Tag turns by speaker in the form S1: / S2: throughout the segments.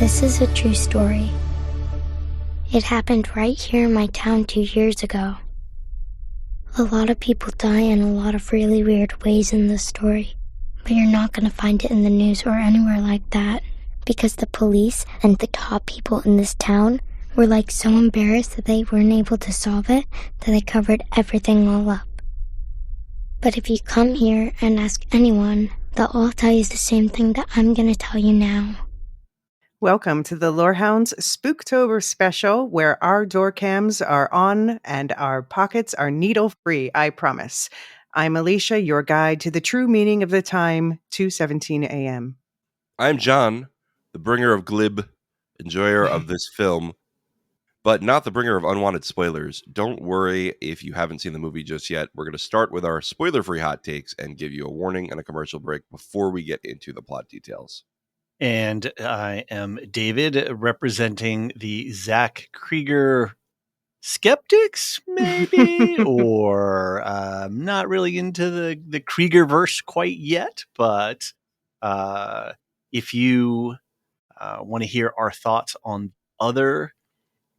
S1: This is a true story. It happened right here in my town 2 years ago. A lot of people die in a lot of really weird ways in this story, but you're not going to find it in the news or anywhere like that, because the police and the top people in this town were like so embarrassed that they weren't able to solve it that they covered everything all up. But if you come here and ask anyone, they'll all tell you the same thing that I'm going to tell you now.
S2: Welcome to the Lorehounds Spooktober special, where our door cams are on and our pockets are needle-free, I promise. I'm Elysia, your guide to the true meaning of the time, 2:17 a.m.
S3: I'm John, the bringer of glib, enjoyer of this film, but not the bringer of unwanted spoilers. Don't worry if you haven't seen the movie just yet. We're going to start with our spoiler-free hot takes and give you a warning and a commercial break before we get into the plot details.
S4: And I am David, representing the Zach Cregger skeptics, maybe, or not really into the Cregger verse quite yet. But if you want to hear our thoughts on other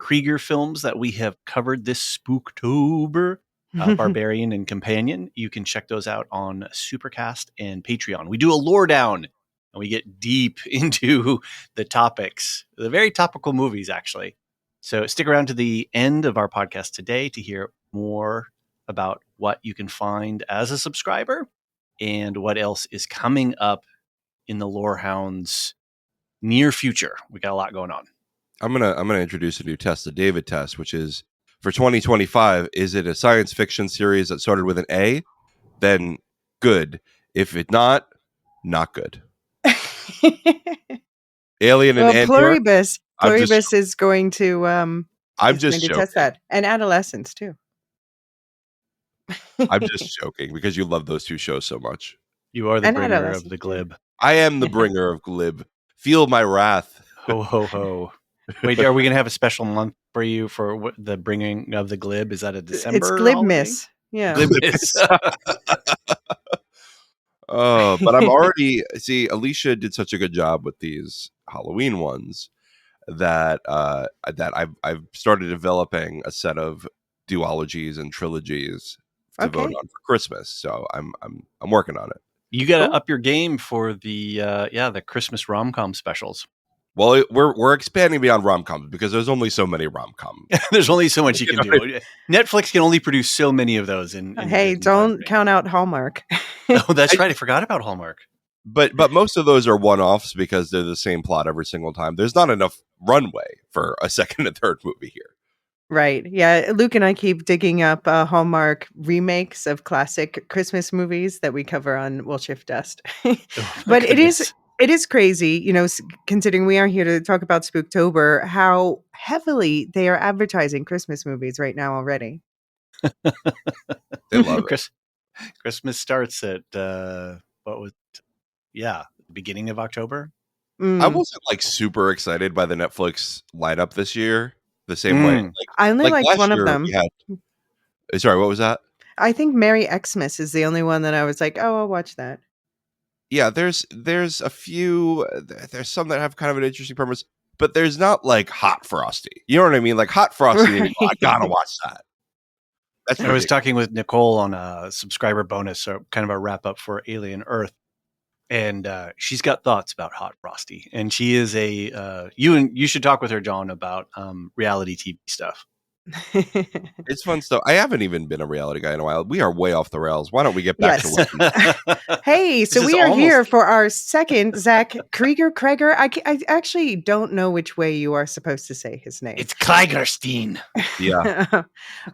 S4: Cregger films that we have covered this Spooktober, Barbarian and Companion, you can check those out on Supercast and Patreon. We do a lore down. And we get deep into the topics, the very topical movies, actually. So stick around to the end of our podcast today to hear more about what you can find as a subscriber and what else is coming up in the Lorehounds near future. We got a lot going on.
S3: I'm gonna introduce a new test, the David test, which is for 2025. Is it a science fiction series that started with an A? Then good. If it's not good. Alien and Andor.
S2: Pluribus is going to
S3: I'm just joking.
S2: Test that, and Adolescence too.
S3: I'm just joking because you love those two shows so much.
S4: You are the bringer of the glib.
S3: I am the bringer of glib. Feel my wrath.
S4: Ho ho ho. Wait, are we gonna have a special month for you for the bringing of the glib? Is that a December?
S2: It's Glibmas. Yeah.
S3: Glibmas. Oh, but I'm already Elysia did such a good job with these Halloween ones that I've started developing a set of duologies and trilogies to vote on for Christmas. So I'm working on it.
S4: You got to up your game for the Christmas rom-com specials.
S3: Well, we're expanding beyond rom-coms because there's only so many rom-coms.
S4: There's only so much you can do. Netflix can only produce so many of those.
S2: Hey, don't count out Hallmark.
S4: Oh, that's right. I forgot about Hallmark.
S3: But most of those are one-offs because they're the same plot every single time. There's not enough runway for a second and third movie here.
S2: Right. Yeah. Luke and I keep digging up Hallmark remakes of classic Christmas movies that we cover on We'll Shift Dust. But it is crazy, considering we are here to talk about Spooktober, how heavily they are advertising Christmas movies right now already.
S3: They love it.
S4: Christmas starts at the beginning of October.
S3: I wasn't super excited by the Netflix lineup this year. The same way.
S2: I only liked one of them.
S3: Sorry, what was that?
S2: I think Merry Xmas is the only one that I was like, oh, I'll watch that.
S3: Yeah, there's a few. There's some that have kind of an interesting premise, but there's not Hot Frosty. You know what I mean? Like Hot Frosty, right. I gotta watch that.
S4: I was talking with Nicole on a subscriber bonus, so kind of a wrap up for Alien Earth, and she's got thoughts about Hot Frosty, and she is you should talk with her, John, about reality TV stuff.
S3: It's fun stuff. I haven't even been a reality guy in a while. We are way off the rails. Why don't we get back to what
S2: Hey, so we are here for our second Zach Cregger. I actually don't know which way you are supposed to say his name.
S4: It's Kleigerstein.
S3: Yeah.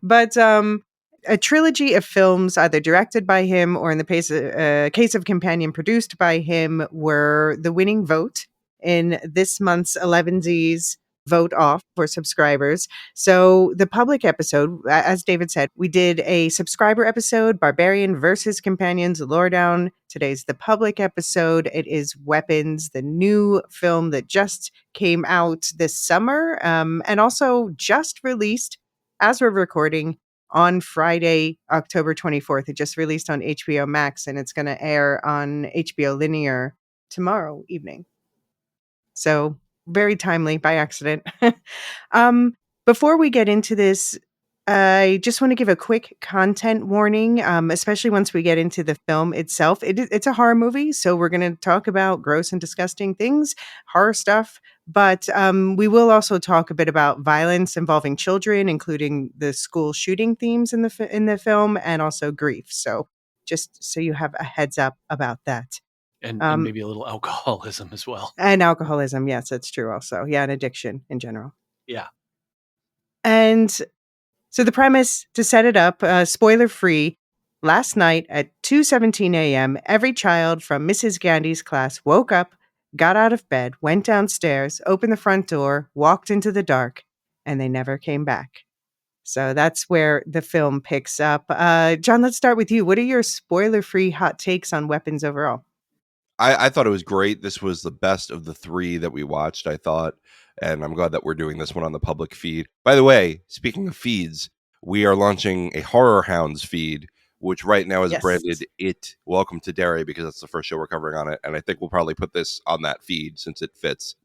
S2: But a trilogy of films either directed by him or in the case of Companion produced by him were the winning vote in this month's 11Z's vote off for subscribers. So the public episode, as David said, we did a subscriber episode, Barbarian versus Companions, Lore Down. Today's the public episode. It is Weapons, the new film that just came out this summer and also just released, as we're recording, on Friday, October 24th. It just released on HBO Max and it's going to air on HBO Linear tomorrow evening. So very timely by accident. Before we get into this, I just want to give a quick content warning, especially once we get into the film itself. It's a horror movie, so we're going to talk about gross and disgusting things, horror stuff. But we will also talk a bit about violence involving children, including the school shooting themes in the film, and also grief. So just so you have a heads up about that.
S4: And maybe a little alcoholism as well.
S2: And alcoholism, yes, that's true also. Yeah, and addiction in general.
S4: Yeah.
S2: And so the premise, to set it up, spoiler free, last night at 2:17 a.m., every child from Mrs. Gandy's class woke up, got out of bed, went downstairs, opened the front door, walked into the dark, and they never came back. So that's where the film picks up. John, let's start with you. What are your spoiler-free hot takes on weapons overall?
S3: I thought it was great. This was the best of the three that we watched, I thought. And I'm glad that we're doing this one on the public feed. By the way, speaking of feeds, we are launching a Horror Hounds feed, which right now is branded It Welcome to Derry, because that's the first show we're covering on it. And I think we'll probably put this on that feed since it fits.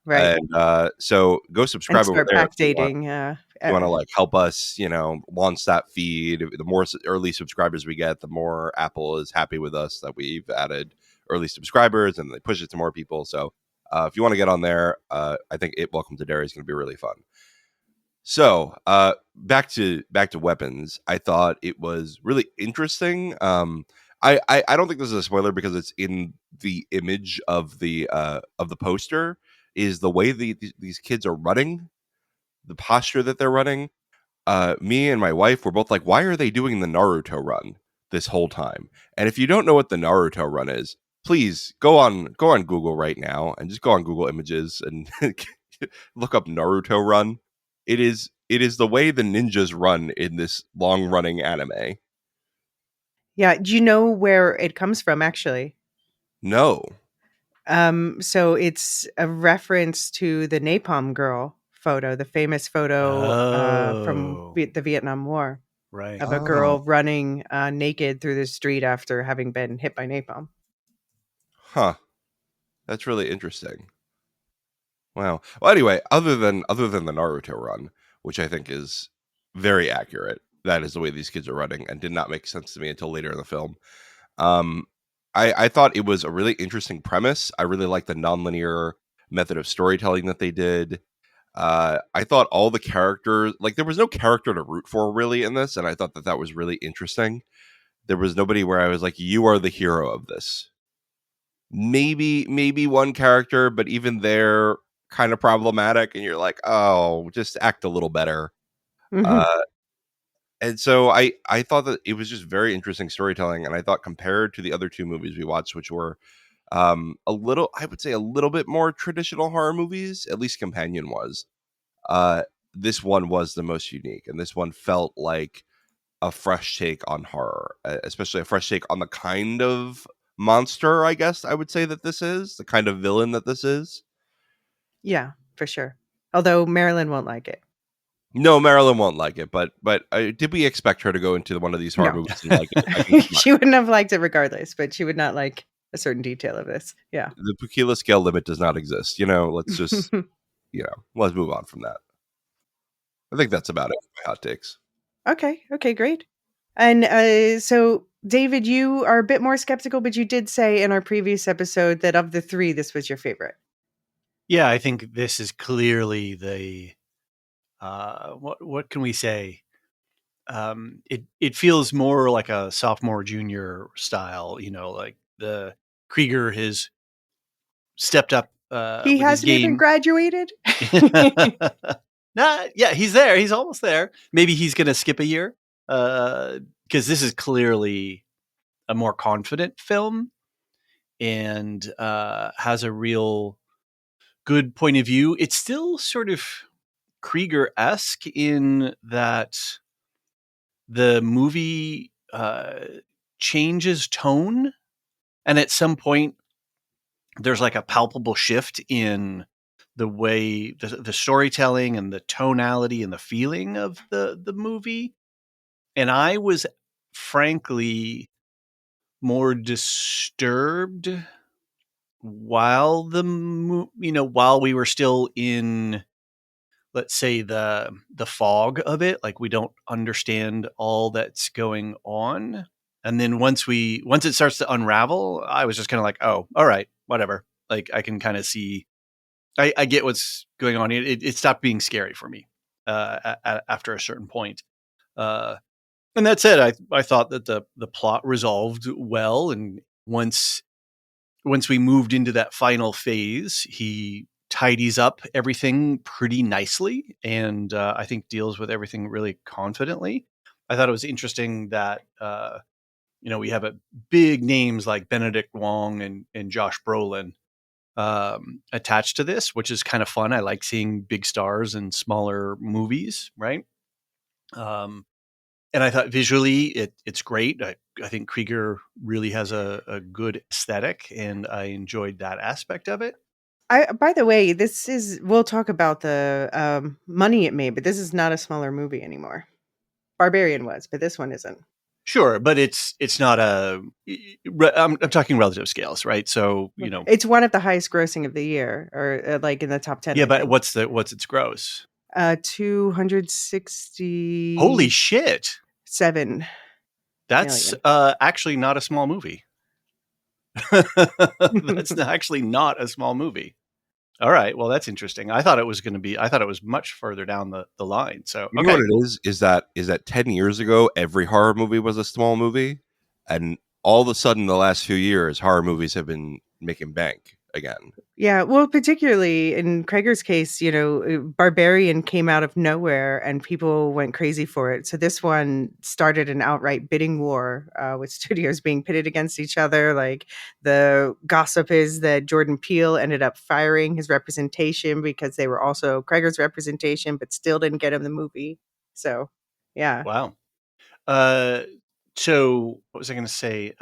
S2: Right.
S3: And so go subscribe over there.
S2: Backdating.
S3: You want to like help us, launch that feed. The more early subscribers we get, the more Apple is happy with us that we've added early subscribers, and they push it to more people. So if you want to get on there, I think Welcome to Derry is going to be really fun. So back to weapons. I thought it was really interesting. I don't think this is a spoiler because it's in the image of the poster. Is the way these kids are running, the posture that they're running. Me and my wife were both like, why are they doing the Naruto run this whole time? And if you don't know what the Naruto run is, please go on Google right now and just go on Google Images and look up Naruto run. It is the way the ninjas run in this long running anime.
S2: Yeah. Do you know where it comes from, actually?
S3: No.
S2: So it's a reference to the Napalm Girl photo, the famous photo from the Vietnam War.
S4: Right.
S2: Of a girl running naked through the street after having been hit by napalm.
S3: Huh. That's really interesting. Wow. Well, anyway, other than the Naruto run, which I think is very accurate, that is the way these kids are running, and did not make sense to me until later in the film. I thought it was a really interesting premise. I really liked the nonlinear method of storytelling that they did. I thought all the characters, like there was no character to root for really in this, and I thought that was really interesting. There was nobody where I was like, you are the hero of this. Maybe one character, but even they're kind of problematic, and you're like, oh, just act a little better.
S2: Mm-hmm.
S3: And so I thought that it was just very interesting storytelling, and I thought compared to the other two movies we watched, which were I would say a little bit more traditional horror movies, at least Companion was, this one was the most unique, and this one felt like a fresh take on horror, especially a fresh take on the kind of monster, I guess I would say that this is, the kind of villain that this is.
S2: Yeah, for sure. Although Marilyn won't like it.
S3: No, Marilyn won't like it, but did we expect her to go into one of these horror movies and like it?
S2: She wouldn't have liked it regardless, but she would not like a certain detail of this. Yeah.
S3: The Pukila scale limit does not exist. Let's just, let's move on from that. I think that's about it for my hot takes.
S2: Okay, great. And so, David, you are a bit more skeptical, but you did say in our previous episode that of the three, this was your favorite.
S4: Yeah, I think this is clearly the what can we say? It feels more like a sophomore junior style, like the Cregger has stepped up
S2: He
S4: with
S2: hasn't
S4: his game.
S2: even graduated.
S4: Yeah, he's there. He's almost there. Maybe he's going to skip a year because this is clearly a more confident film and has a real good point of view. It's still sort of Cregger-esque in that the movie changes tone, and at some point there's like a palpable shift in the way the storytelling and the tonality and the feeling of the movie. And I was frankly more disturbed while while we were still in, let's say, the fog of it, like we don't understand all that's going on. And then once it starts to unravel, I was just kind of like, oh, all right, whatever. Like I can kind of see, I get what's going on. It stopped being scary for me after a certain point. And that said, I thought that the plot resolved well, and once we moved into that final phase, he tidies up everything pretty nicely, and I think deals with everything really confidently. I thought it was interesting that we have big names like Benedict Wong and Josh Brolin attached to this, which is kind of fun. I like seeing big stars in smaller movies, right? And I thought visually it's great. I think Cregger really has a good aesthetic, and I enjoyed that aspect of it.
S2: By the way, we'll talk about the money it made, but this is not a smaller movie anymore. Barbarian was, but this one isn't.
S4: Sure, but it's not I'm talking relative scales, right? So,
S2: It's one of the highest grossing of the year, or like in the top 10.
S4: Yeah,
S2: I
S4: but
S2: think.
S4: what's its gross?
S2: 267
S4: Holy shit.
S2: million.
S4: That's actually not a small movie. That's actually not a small movie. All right. Well, that's interesting. I thought it was much further down the line. So,
S3: You know what it is that 10 years ago, every horror movie was a small movie. And all of a sudden, the last few years, horror movies have been making bank again.
S2: Yeah, well, particularly in Cregger's case, Barbarian came out of nowhere and people went crazy for it. So this one started an outright bidding war with studios being pitted against each other. Like the gossip is that Jordan Peele ended up firing his representation because they were also Cregger's representation, but still didn't get him the movie. So, yeah.
S4: Wow. So what was I going to say?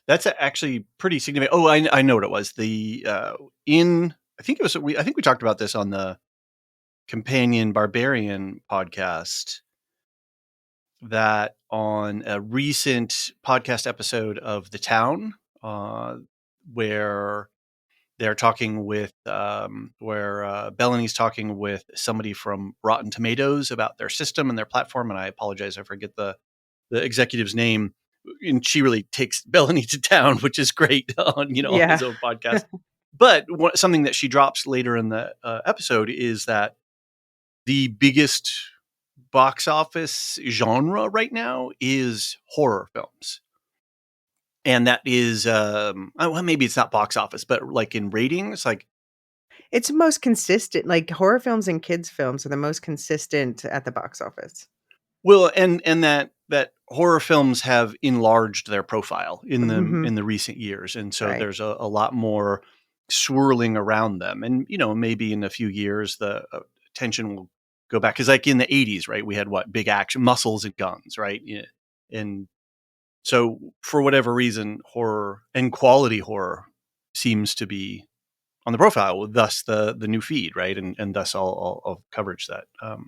S4: That's actually pretty significant. Oh, I know what it was. I think we talked about this on the Companion Barbarian podcast, that on a recent podcast episode of The Town, where they're talking with where Bellany's talking with somebody from Rotten Tomatoes about their system and their platform, and I apologize, I forget the executive's name, and she really takes Bellany to town, which is great on on his own podcast. But something that she drops later in the episode is that the biggest box office genre right now is horror films. And that is, well, maybe it's not box office, but like in ratings, like
S2: it's most consistent. Like horror films and kids films are the most consistent at the box office.
S4: Well, and that horror films have enlarged their profile in the recent years, and so there's a lot more swirling around them. And maybe in a few years the attention will go back, because like in the 80s, right, we had big action, muscles and guns, right? Yeah. And so for whatever reason, horror and quality horror seems to be on the profile, thus the new feed, right? And thus all of coverage that we're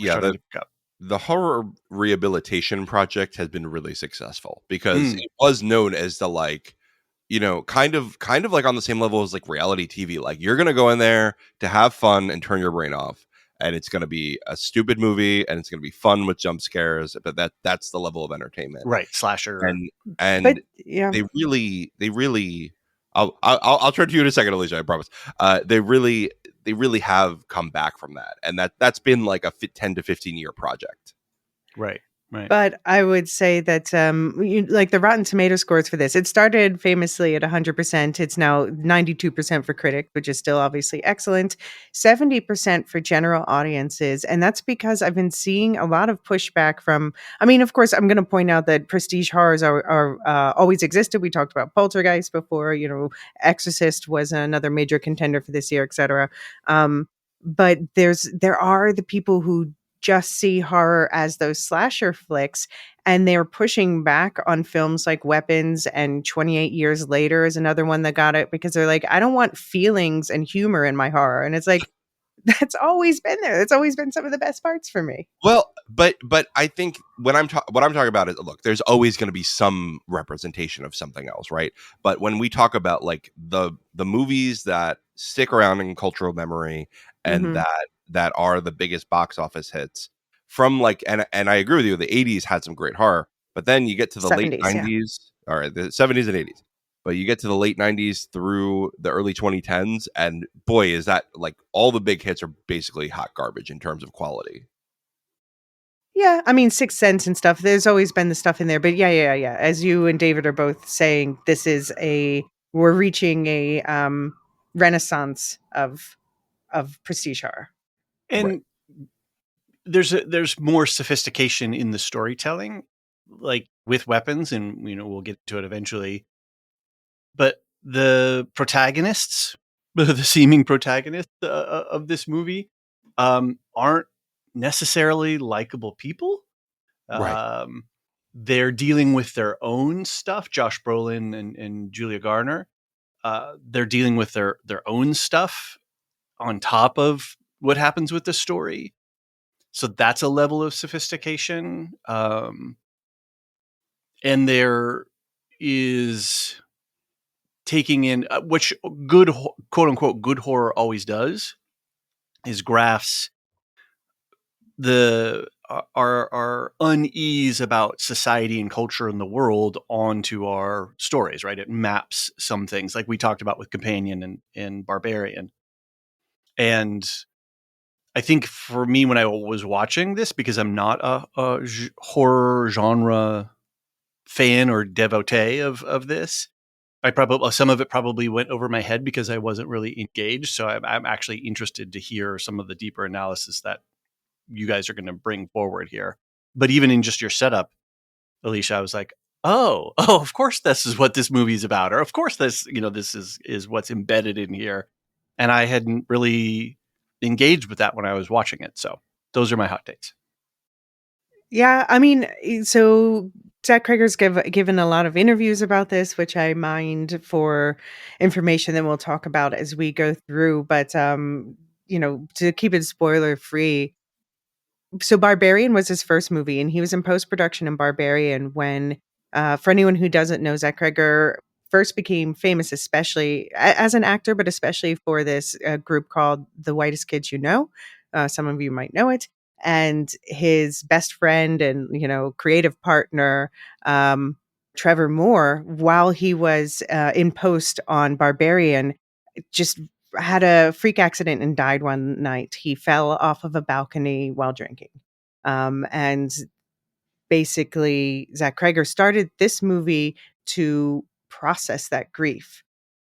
S4: starting to pick up.
S3: The horror rehabilitation project has been really successful because it was known as the kind of like on the same level as like reality TV. Like you're going to go in there to have fun and turn your brain off, and it's going to be a stupid movie and it's going to be fun with jump scares, but that's the level of entertainment,
S4: right? Slasher.
S3: And yeah, they really I'll turn to you in a second, Elysia, I promise. They really have come back from that, and that's been like a 10 to 15 year project.
S4: Right.
S2: But I would say that like the Rotten Tomato scores for this, it started famously at 100%. It's now 92% for critics, which is still obviously excellent. 70% for general audiences. And that's because I've been seeing a lot of pushback from, I mean, of course, I'm going to point out that prestige horrors are always existed. We talked about Poltergeist before, Exorcist was another major contender for this year, etc. But there are the people who just see horror as those slasher flicks, and they're pushing back on films like Weapons, and 28 Years Later is another one that got it, because they're like, I don't want feelings and humor in my horror. And it's like, that's always been there. That's always been some of the best parts for me.
S3: Well, but I think when what I'm talking about is, look, there's always going to be some representation of something else, right? But when we talk about like the movies that stick around in cultural memory and
S2: Mhm.
S3: that are the biggest box office hits from like, and I agree with you, the 80s had some great horror, but then you get to the late
S2: 70s, yeah.
S3: 90s, all right, the 70s and 80s. But you get to the late 90s through the early 2010s, and boy, is that like all the big hits are basically hot garbage in terms of quality.
S2: Yeah, I mean, Sixth Sense and stuff, there's always been the stuff in there, but yeah. As you and David are both saying, we're reaching a, renaissance of prestige horror.
S3: Right.
S4: And there's more sophistication in the storytelling, like with weapons, and we'll get to it eventually. But the protagonists, the seeming protagonists of this movie, aren't necessarily likable people.
S3: Right.
S4: They're dealing with their own stuff. Josh Brolin and Julia Garner, they're dealing with their own stuff on top of what happens with the story. So that's a level of sophistication. And there is taking in which good, quote unquote, good horror always does, is graphs our unease about society and culture in the world onto our stories, right? It maps some things, like we talked about with Companion and Barbarian. And I think for me, when I was watching this, because I'm not a horror genre fan or devotee of this, I probably, some of it probably went over my head because I wasn't really engaged. So I'm actually interested to hear some of the deeper analysis that you guys are going to bring forward here. But even in just your setup, Elysia, I was like, oh, of course this is what this movie is about, or of course this is what's embedded in here. And I hadn't really engaged with that when I was watching it. So those are my hot takes.
S2: Yeah, I mean, so Zach Cregger's given a lot of interviews about this, which I mined for information that we'll talk about as we go through. But to keep it spoiler free, so Barbarian was his first movie, and he was in post production in Barbarian when, for anyone who doesn't know, Zach Cregger first became famous, especially as an actor, but especially for this group called The Whitest Kids You Know. Some of you might know it. And his best friend and creative partner, Trevor Moore, while he was in post on Barbarian, just had a freak accident and died one night. He fell off of a balcony while drinking. And basically, Zach Cregger started this movie to process that grief.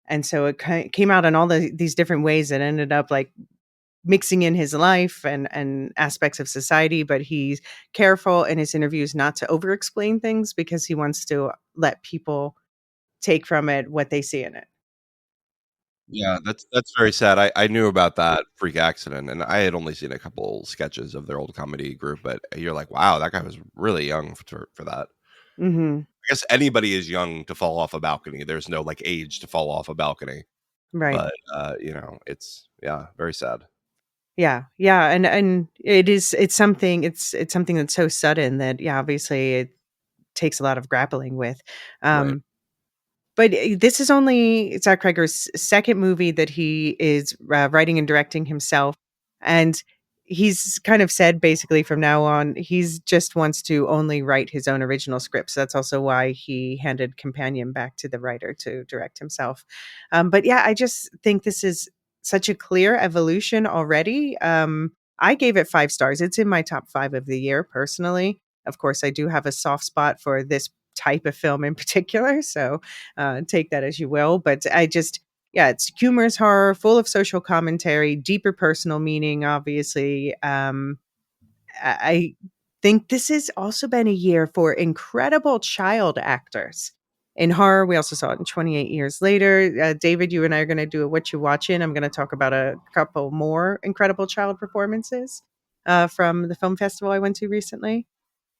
S2: And so it came out in all these different ways that ended up like mixing in his life and aspects of society. But he's careful in his interviews not to over explain things because he wants to let people take from it what they see in it.
S3: Yeah, that's very sad. I knew about that freak accident, and I had only seen a couple sketches of their old comedy group, but you're like, wow, that guy was really young for that.
S2: Hmm.
S3: I guess anybody is young to fall off a balcony. There's no like age to fall off a balcony,
S2: Right.
S3: but it's very sad.
S2: Yeah, and it's something that's so sudden that obviously it takes a lot of grappling with.
S3: Right.
S2: Um, but this is only Zach Cregger's second movie that he is writing and directing himself, and he's kind of said basically from now on he's just wants to only write his own original scripts. That's also why he handed Companion back to the writer to direct himself. But yeah, I just think this is such a clear evolution already. I gave it 5 stars. It's in my top 5 of the year personally. Of course, I do have a soft spot for this type of film in particular, so take that as you will. But it's humorous horror, full of social commentary, deeper personal meaning, obviously. I think this has also been a year for incredible child actors. In horror, we also saw it in 28 Years Later. David, you and I are going to do a What You Watching. I'm going to talk about a couple more incredible child performances from the film festival I went to recently.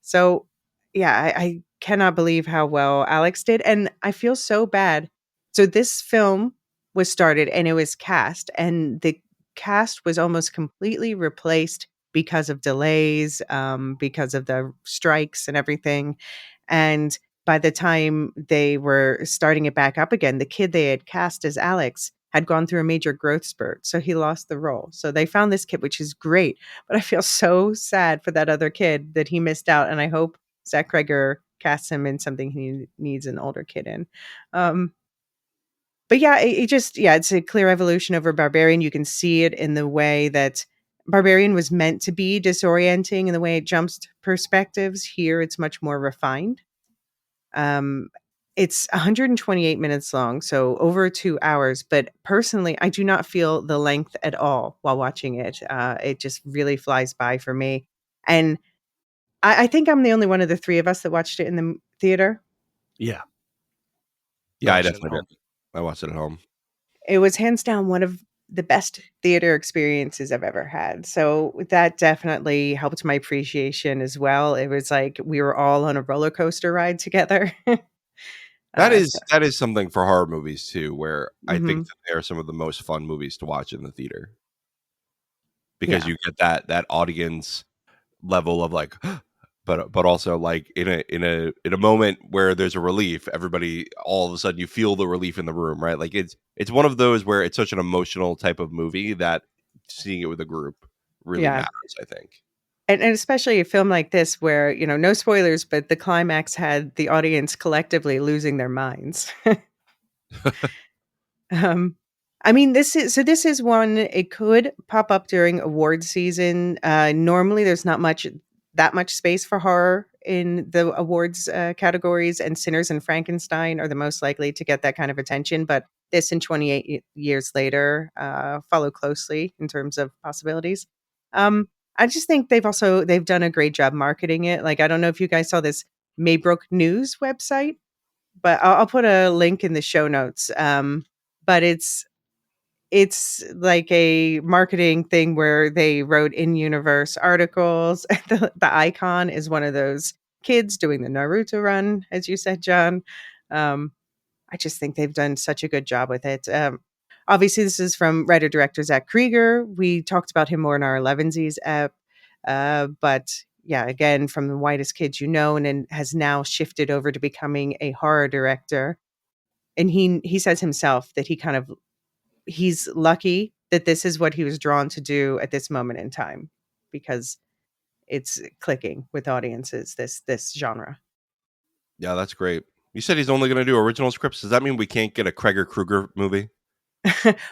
S2: So, yeah, I cannot believe how well Alex did, and I feel so bad. So this film was started and it was cast, and the cast was almost completely replaced because of delays, because of the strikes and everything. And by the time they were starting it back up again, the kid they had cast as Alex had gone through a major growth spurt. So he lost the role. So they found this kid, which is great. But I feel so sad for that other kid that he missed out. And I hope Zach Cregger casts him in something he needs an older kid in. But yeah, it just, yeah, it's a clear evolution over Barbarian. You can see it in the way that Barbarian was meant to be disorienting in the way it jumps perspectives. Here, it's much more refined. Um, it's 128 minutes long, so over 2 hours. But personally, I do not feel the length at all while watching it. It just really flies by for me. And I think I'm the only one of the three of us that watched it in the theater.
S4: Yeah.
S3: Yeah, I
S4: Watched it at
S3: definitely
S4: home.
S3: did. I watched it at home.
S2: It was hands down one of the best theater experiences I've ever had. So that definitely helped my appreciation as well. It was like we were all on a roller coaster ride together.
S3: That
S2: So,
S3: is something for horror movies too, where I think
S2: mhm.
S3: that they are some of the most fun movies to watch in the theater because
S2: Yeah,
S3: you get that audience level of like, but also like in a moment where there's a relief, everybody all of a sudden you feel the relief in the room, right? Like it's one of those where it's such an emotional type of movie that seeing it with a group really
S2: yeah.
S3: matters, I think.
S2: And especially a film like this where, no spoilers, but the climax had the audience collectively losing their minds. Um, I mean, this is one it could pop up during award season. Normally, there's not that much space for horror in the awards categories, and Sinners and Frankenstein are the most likely to get that kind of attention. But this and 28 years later follow closely in terms of possibilities. I just think they've done a great job marketing it. Like, I don't know if you guys saw this Maybrook News website, but I'll put a link in the show notes. But it's like a marketing thing where they wrote in-universe articles. The icon is one of those kids doing the Naruto run, as you said, John. Um, I just think they've done such a good job with it. Obviously, this is from writer-director Zach Cregger. We talked about him more in our Elevensies app. But yeah, again, from the whitest kids you know, and then has now shifted over to becoming a horror director. And he says himself that he's lucky that this is what he was drawn to do at this moment in time because it's clicking with audiences, this genre.
S3: Yeah, that's great. You said he's only going to do original scripts. Does that mean we can't get a Cregger Kruger movie?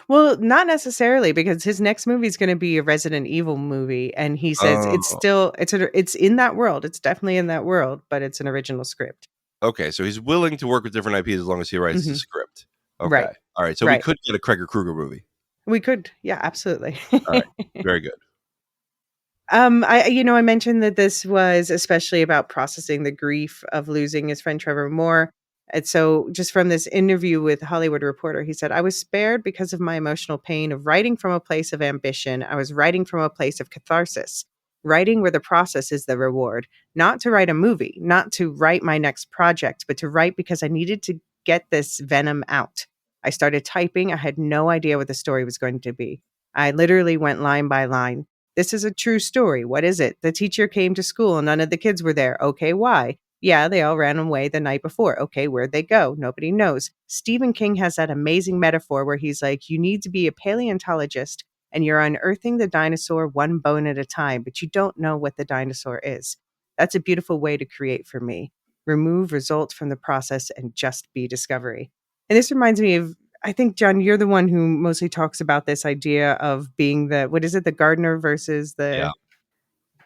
S2: Well, not necessarily because his next movie is going to be a Resident Evil movie, and he says
S3: Oh,
S2: it's in that world. It's definitely in that world, but it's an original script.
S3: okay. So he's willing to work with different IPs as long as he writes the
S2: Hmm.
S3: script.
S2: Right,
S3: Okay. All right. So we
S2: right.
S3: could get a Cregger Kruger movie.
S2: We could, yeah, absolutely.
S3: All right. Very good.
S2: I mentioned that this was especially about processing the grief of losing his friend Trevor Moore. And so just from this interview with Hollywood Reporter, he said, I was spared because of my emotional pain of writing from a place of ambition. I was writing from a place of catharsis, writing where the process is the reward, not to write a movie, not to write my next project, but to write because I needed to get this venom out. I started typing. I had no idea what the story was going to be. I literally went line by line. This is a true story. What is it? The teacher came to school and none of the kids were there. Okay, why? Yeah, they all ran away the night before. Okay, where'd they go? Nobody knows. Stephen King has that amazing metaphor where he's like, you need to be a paleontologist and you're unearthing the dinosaur one bone at a time, but you don't know what the dinosaur is. That's a beautiful way to create for me. Remove results from the process and just be discovery. And this reminds me of I think, John, you're the one who mostly talks about this idea of being what is it, the gardener versus
S3: Yeah.
S2: the,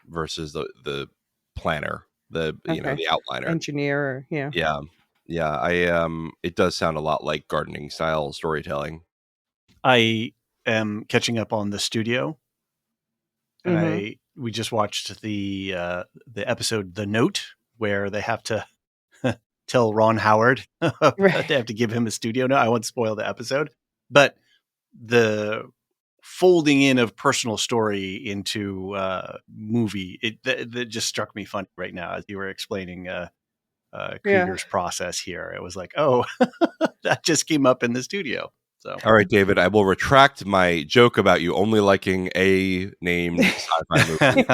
S3: Versus the planner,
S2: okay,
S3: the outliner.
S2: engineer, or, yeah.
S3: Yeah. Yeah. It does sound a lot like gardening style storytelling.
S4: I am catching up on the studio, and
S2: Hmm.
S4: we just watched the episode The Note, where they have to tell Ron Howard
S2: Right.
S4: they have to give him a studio note. I won't spoil the episode, but the folding in of personal story into movie, that just struck me funny right now as you were explaining
S2: Yeah.
S4: Krieger's process here. It was like, oh, that just came up in the studio. So
S3: All right, David, I will retract my joke about you only liking a named sci-fi movie.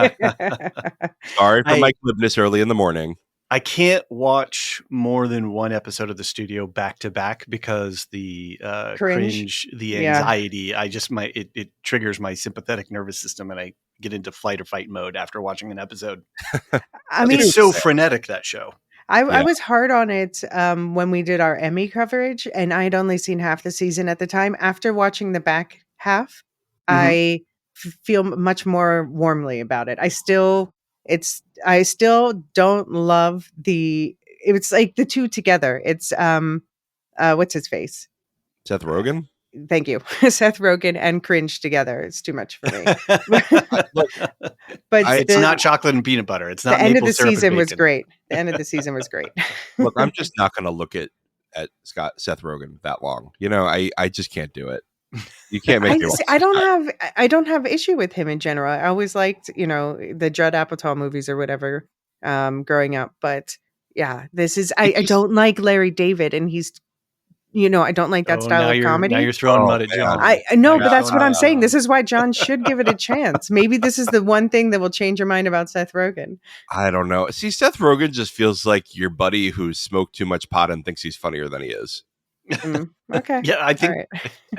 S3: Sorry for my glibness early in the morning.
S4: I can't watch more than one episode of the studio back to back because the cringe, the anxiety, it triggers my sympathetic nervous system and I get into flight or fight mode after watching an episode.
S2: I mean,
S4: it's so frenetic, that show.
S2: I was hard on it when we did our Emmy coverage, and I had only seen half the season at the time. After watching the back half, I feel much more warmly about it. I still don't love it's like the two together. It's what's his face?
S3: Seth Rogen?
S2: Thank you. Seth Rogen and cringe together. It's too much for me. But
S4: it's not chocolate and peanut butter. It's not
S2: the end of
S4: maple
S2: the
S4: syrup and
S2: season was
S4: bacon.
S2: great. The end of the season was great.
S3: Look, I'm just not going to look at Seth Rogen that long. You know, I just can't do it. You can't make me watch.
S2: I don't have issue with him in general. I always liked, the Judd Apatow movies or whatever growing up. But yeah, I don't like Larry David, and he's I don't like that style of comedy.
S4: Now you're throwing mud at John.
S2: I know, but that's what I'm saying. This is why John should give it a chance. Maybe this is the one thing that will change your mind about Seth Rogen.
S3: I don't know. See, Seth Rogen just feels like your buddy who smoked too much pot and thinks he's funnier than he is.
S2: Okay.
S4: Yeah, I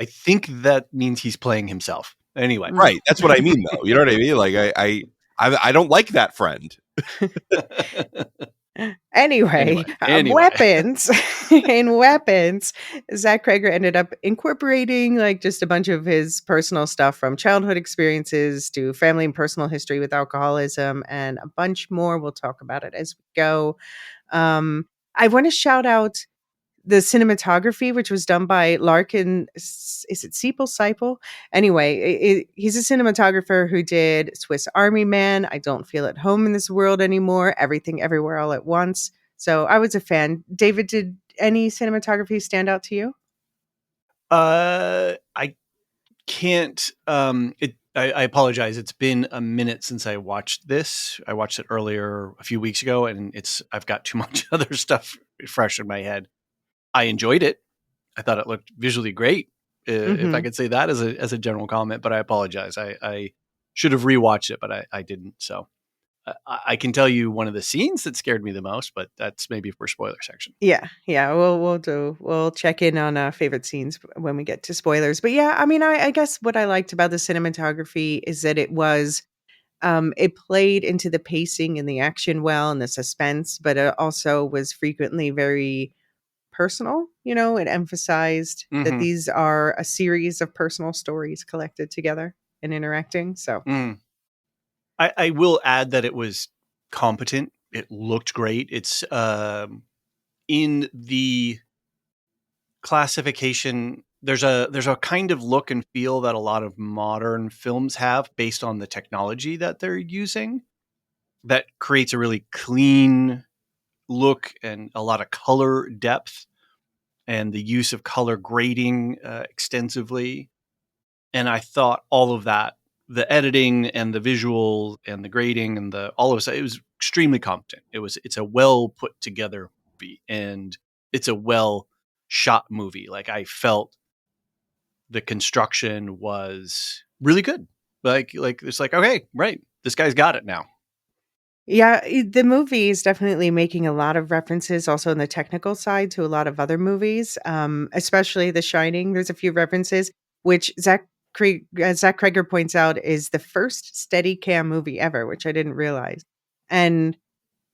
S4: think that means he's playing himself. Anyway.
S3: Right. That's what I mean, though. You know what I mean? Like, I don't like that friend.
S2: Anyway. Weapons. In Weapons, Zach Cregger ended up incorporating like just a bunch of his personal stuff from childhood experiences to family and personal history with alcoholism and a bunch more. We'll talk about it as we go. I want to shout out the cinematography, which was done by Larkin. Is it Seipel? Anyway, he's a cinematographer who did Swiss Army Man, I Don't Feel at Home in This World Anymore, Everything Everywhere All at Once. So I was a fan. David, did any cinematography stand out to you?
S4: I can't. I apologize. It's been a minute since I watched this. I watched it earlier a few weeks ago, and I've got too much other stuff fresh in my head. I enjoyed it. I thought it looked visually great. If I could say that as a general comment, but I apologize. I should have rewatched it, but I didn't. So I can tell you one of the scenes that scared me the most, but that's maybe for spoiler section.
S2: Yeah. We'll check in on favorite scenes when we get to spoilers. But yeah, I mean, I guess what I liked about the cinematography is that it played into the pacing and the action well and the suspense, but it also was frequently very personal. It emphasized that these are a series of personal stories collected together and interacting. So
S4: I will add that it was competent. It looked great. It's in the classification. There's a kind of look and feel that a lot of modern films have based on the technology that they're using that creates a really clean look and a lot of color depth and the use of color grading extensively. And I thought all of that, the editing and the visual and the grading and all of it was extremely competent. It's a well put together movie and it's a well shot movie. Like I felt the construction was really good. Like it's like, okay, right. This guy's got it now.
S2: Yeah, the movie is definitely making a lot of references also on the technical side to a lot of other movies, especially The Shining. There's a few references, which Zach Cregger points out is the first Steadicam movie ever, which I didn't realize. And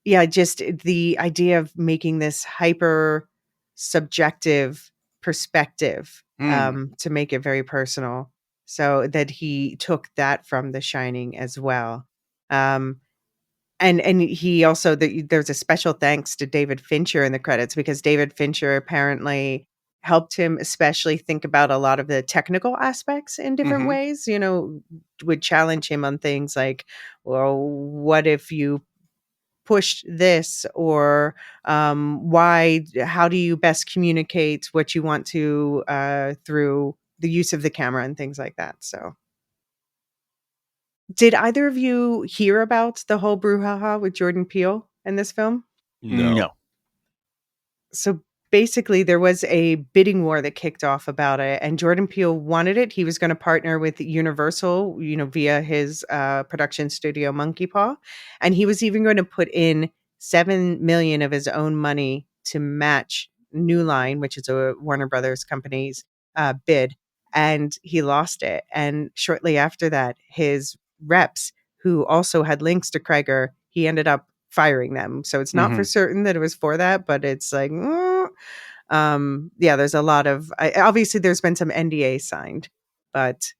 S2: yeah, just the idea of making this hyper subjective perspective to make it very personal. So that he took that from The Shining as well. And he also there's a special thanks to David Fincher in the credits because David Fincher apparently helped him especially think about a lot of the technical aspects in different ways, would challenge him on things like, well, what if you pushed this or how do you best communicate what you want to through the use of the camera and things like that. So did either of you hear about the whole brouhaha with Jordan Peele in this film?
S3: No.
S2: So basically there was a bidding war that kicked off about it, and Jordan Peele wanted it. He was going to partner with Universal, via his production studio Monkey Paw, and he was even going to put in 7 million of his own money to match New Line, which is a Warner Brothers company's bid, and he lost it. And shortly after that, his reps, who also had links to Cregger, he ended up firing them. So it's not for certain that it was for that, but it's like, yeah, there's a lot of, obviously there's been some NDA signed, but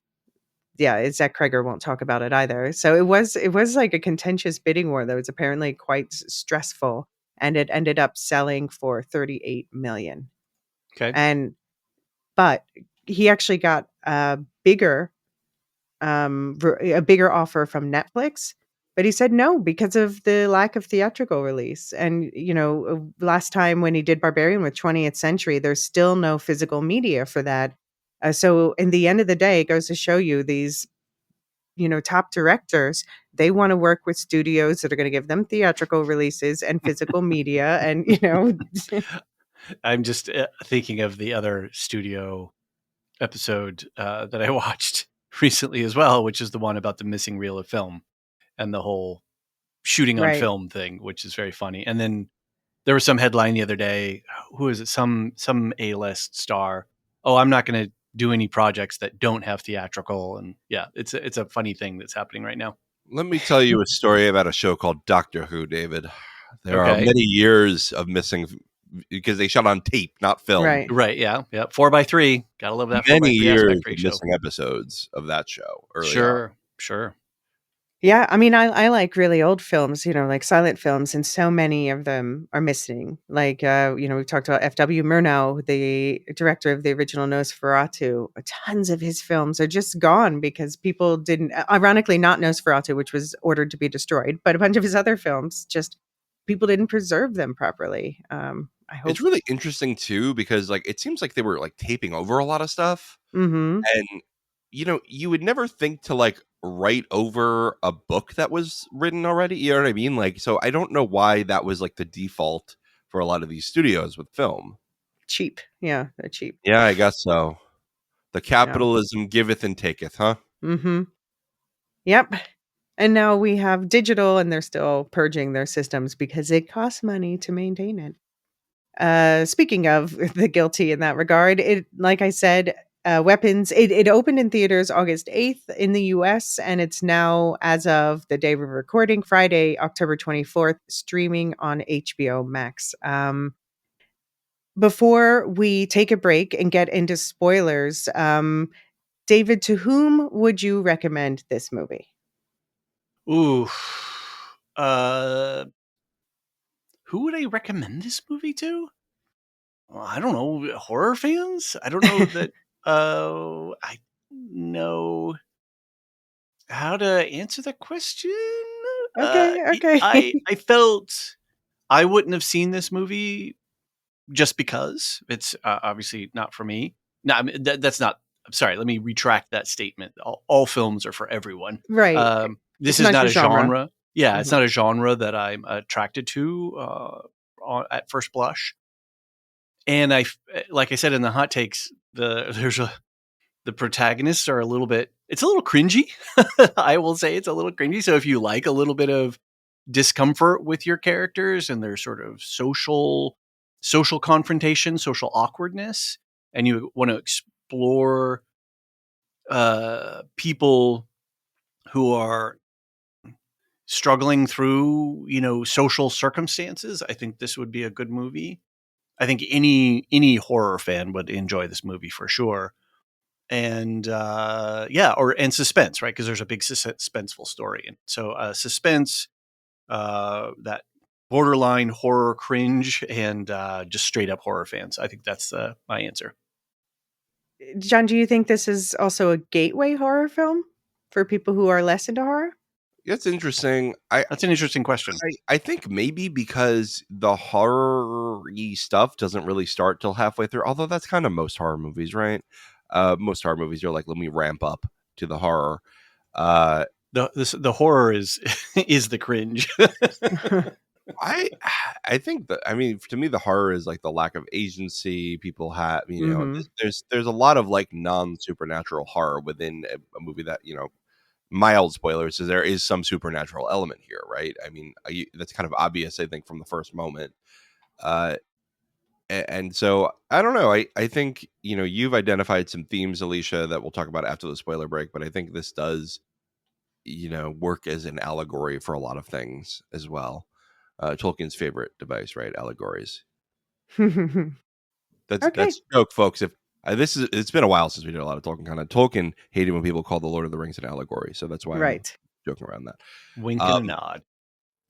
S2: yeah, Zach Cregger won't talk about it either. So it was like a contentious bidding war that was apparently quite stressful, and it ended up selling for 38 million.
S4: Okay.
S2: But he actually got a bigger offer from Netflix, but he said no because of the lack of theatrical release. And last time when he did Barbarian with 20th Century, there's still no physical media for that. So in the end of the day, it goes to show you these top directors, they want to work with studios that are going to give them theatrical releases and physical media. And
S4: I'm just thinking of the other studio episode that I watched recently as well, which is the one about the missing reel of film and the whole shooting on
S2: Right.
S4: film thing, which is very funny. And then there was some headline the other day. Who is it? Some A-list star. Oh, I'm not going to do any projects that don't have theatrical. And yeah, it's a funny thing that's happening right now.
S3: Let me tell you a story about a show called Doctor Who, David. There are
S4: Okay.
S3: many years of missing because they shot on tape, not film.
S2: Right.
S4: Yeah. 4x3. Gotta love that.
S3: Many
S4: 4x3
S3: years
S4: aspect
S3: of
S4: ratio.
S3: missing episodes of that show early on.
S4: Sure.
S2: Yeah, I mean, I like really old films, like silent films, and so many of them are missing. Like, we've talked about F.W. Murnau, the director of the original Nosferatu. Tons of his films are just gone because people didn't, ironically, not Nosferatu, which was ordered to be destroyed, but a bunch of his other films, just people didn't preserve them properly. I hope.
S3: It's really interesting too because it seems like they were taping over a lot of stuff,
S2: Mm-hmm.
S3: and you would never think to write over a book that was written already. You know what I mean? So I don't know why that was the default for a lot of these studios with film.
S2: Cheap. Yeah, they're cheap.
S3: Yeah, I guess so. The capitalism giveth and taketh, huh?
S2: Mm-hmm. Yep. And now we have digital, and they're still purging their systems because it costs money to maintain it. Speaking of the guilty in that regard, it, like I said, Weapons, it opened in theaters August 8th in the US, and it's now, as of the day we're recording, Friday, October 24th, streaming on HBO Max. Before we take a break and get into spoilers, David, to whom would you recommend this movie?
S4: Ooh. Who would I recommend this movie to? Well, I don't know. Horror fans? I don't know that. I know how to answer that question.
S2: Okay.
S4: I felt I wouldn't have seen this movie just because it's obviously not for me. No, I mean, that's not. I'm sorry. Let me retract that statement. All films are for everyone.
S2: Right.
S4: This
S2: It's
S4: is
S2: not
S4: not
S2: your
S4: a genre. Yeah, it's
S2: Mhm.
S4: not a genre that I'm attracted to at first blush. And like I said in the hot takes, the protagonists are a little bit. It's a little cringy. I will say it's a little cringy. So if you like a little bit of discomfort with your characters and their sort of social confrontation, social awkwardness, and you want to explore people who are struggling through, social circumstances, I think this would be a good movie. I think any horror fan would enjoy this movie for sure. And and suspense, right? Because there's a big suspenseful story. And so suspense, that borderline horror cringe, and just straight up horror fans. I think that's my answer.
S2: John, do you think this is also a gateway horror film for people who are less into horror?
S3: That's interesting. I
S4: That's an interesting question.
S3: I think maybe because the horror-y stuff doesn't really start till halfway through, although that's kind of most horror movies, right? Most horror movies are let me ramp up to the horror.
S4: The horror is is the cringe.
S3: I think that, I mean, to me, the horror is like the lack of agency people have. You know,
S2: Hmm.
S3: there's a lot of like non supernatural horror within a movie that, you know, mild spoilers is there is some supernatural element here, right? I mean, that's kind of obvious, I think, from the first moment. Uh, and so I don't know. I think, you know, you've identified some themes, Alicia, that we'll talk about after the spoiler break. But I think this does, you know, work as an allegory for a lot of things as well. Tolkien's favorite device, right? Allegories.
S2: Okay.
S3: That's a joke, folks. If this is, it's been a while since we did a lot of Tolkien content. Tolkien hated when people called the Lord of the Rings an allegory, so that's why I'm
S2: Right.
S3: joking around that.
S4: Wink and a nod.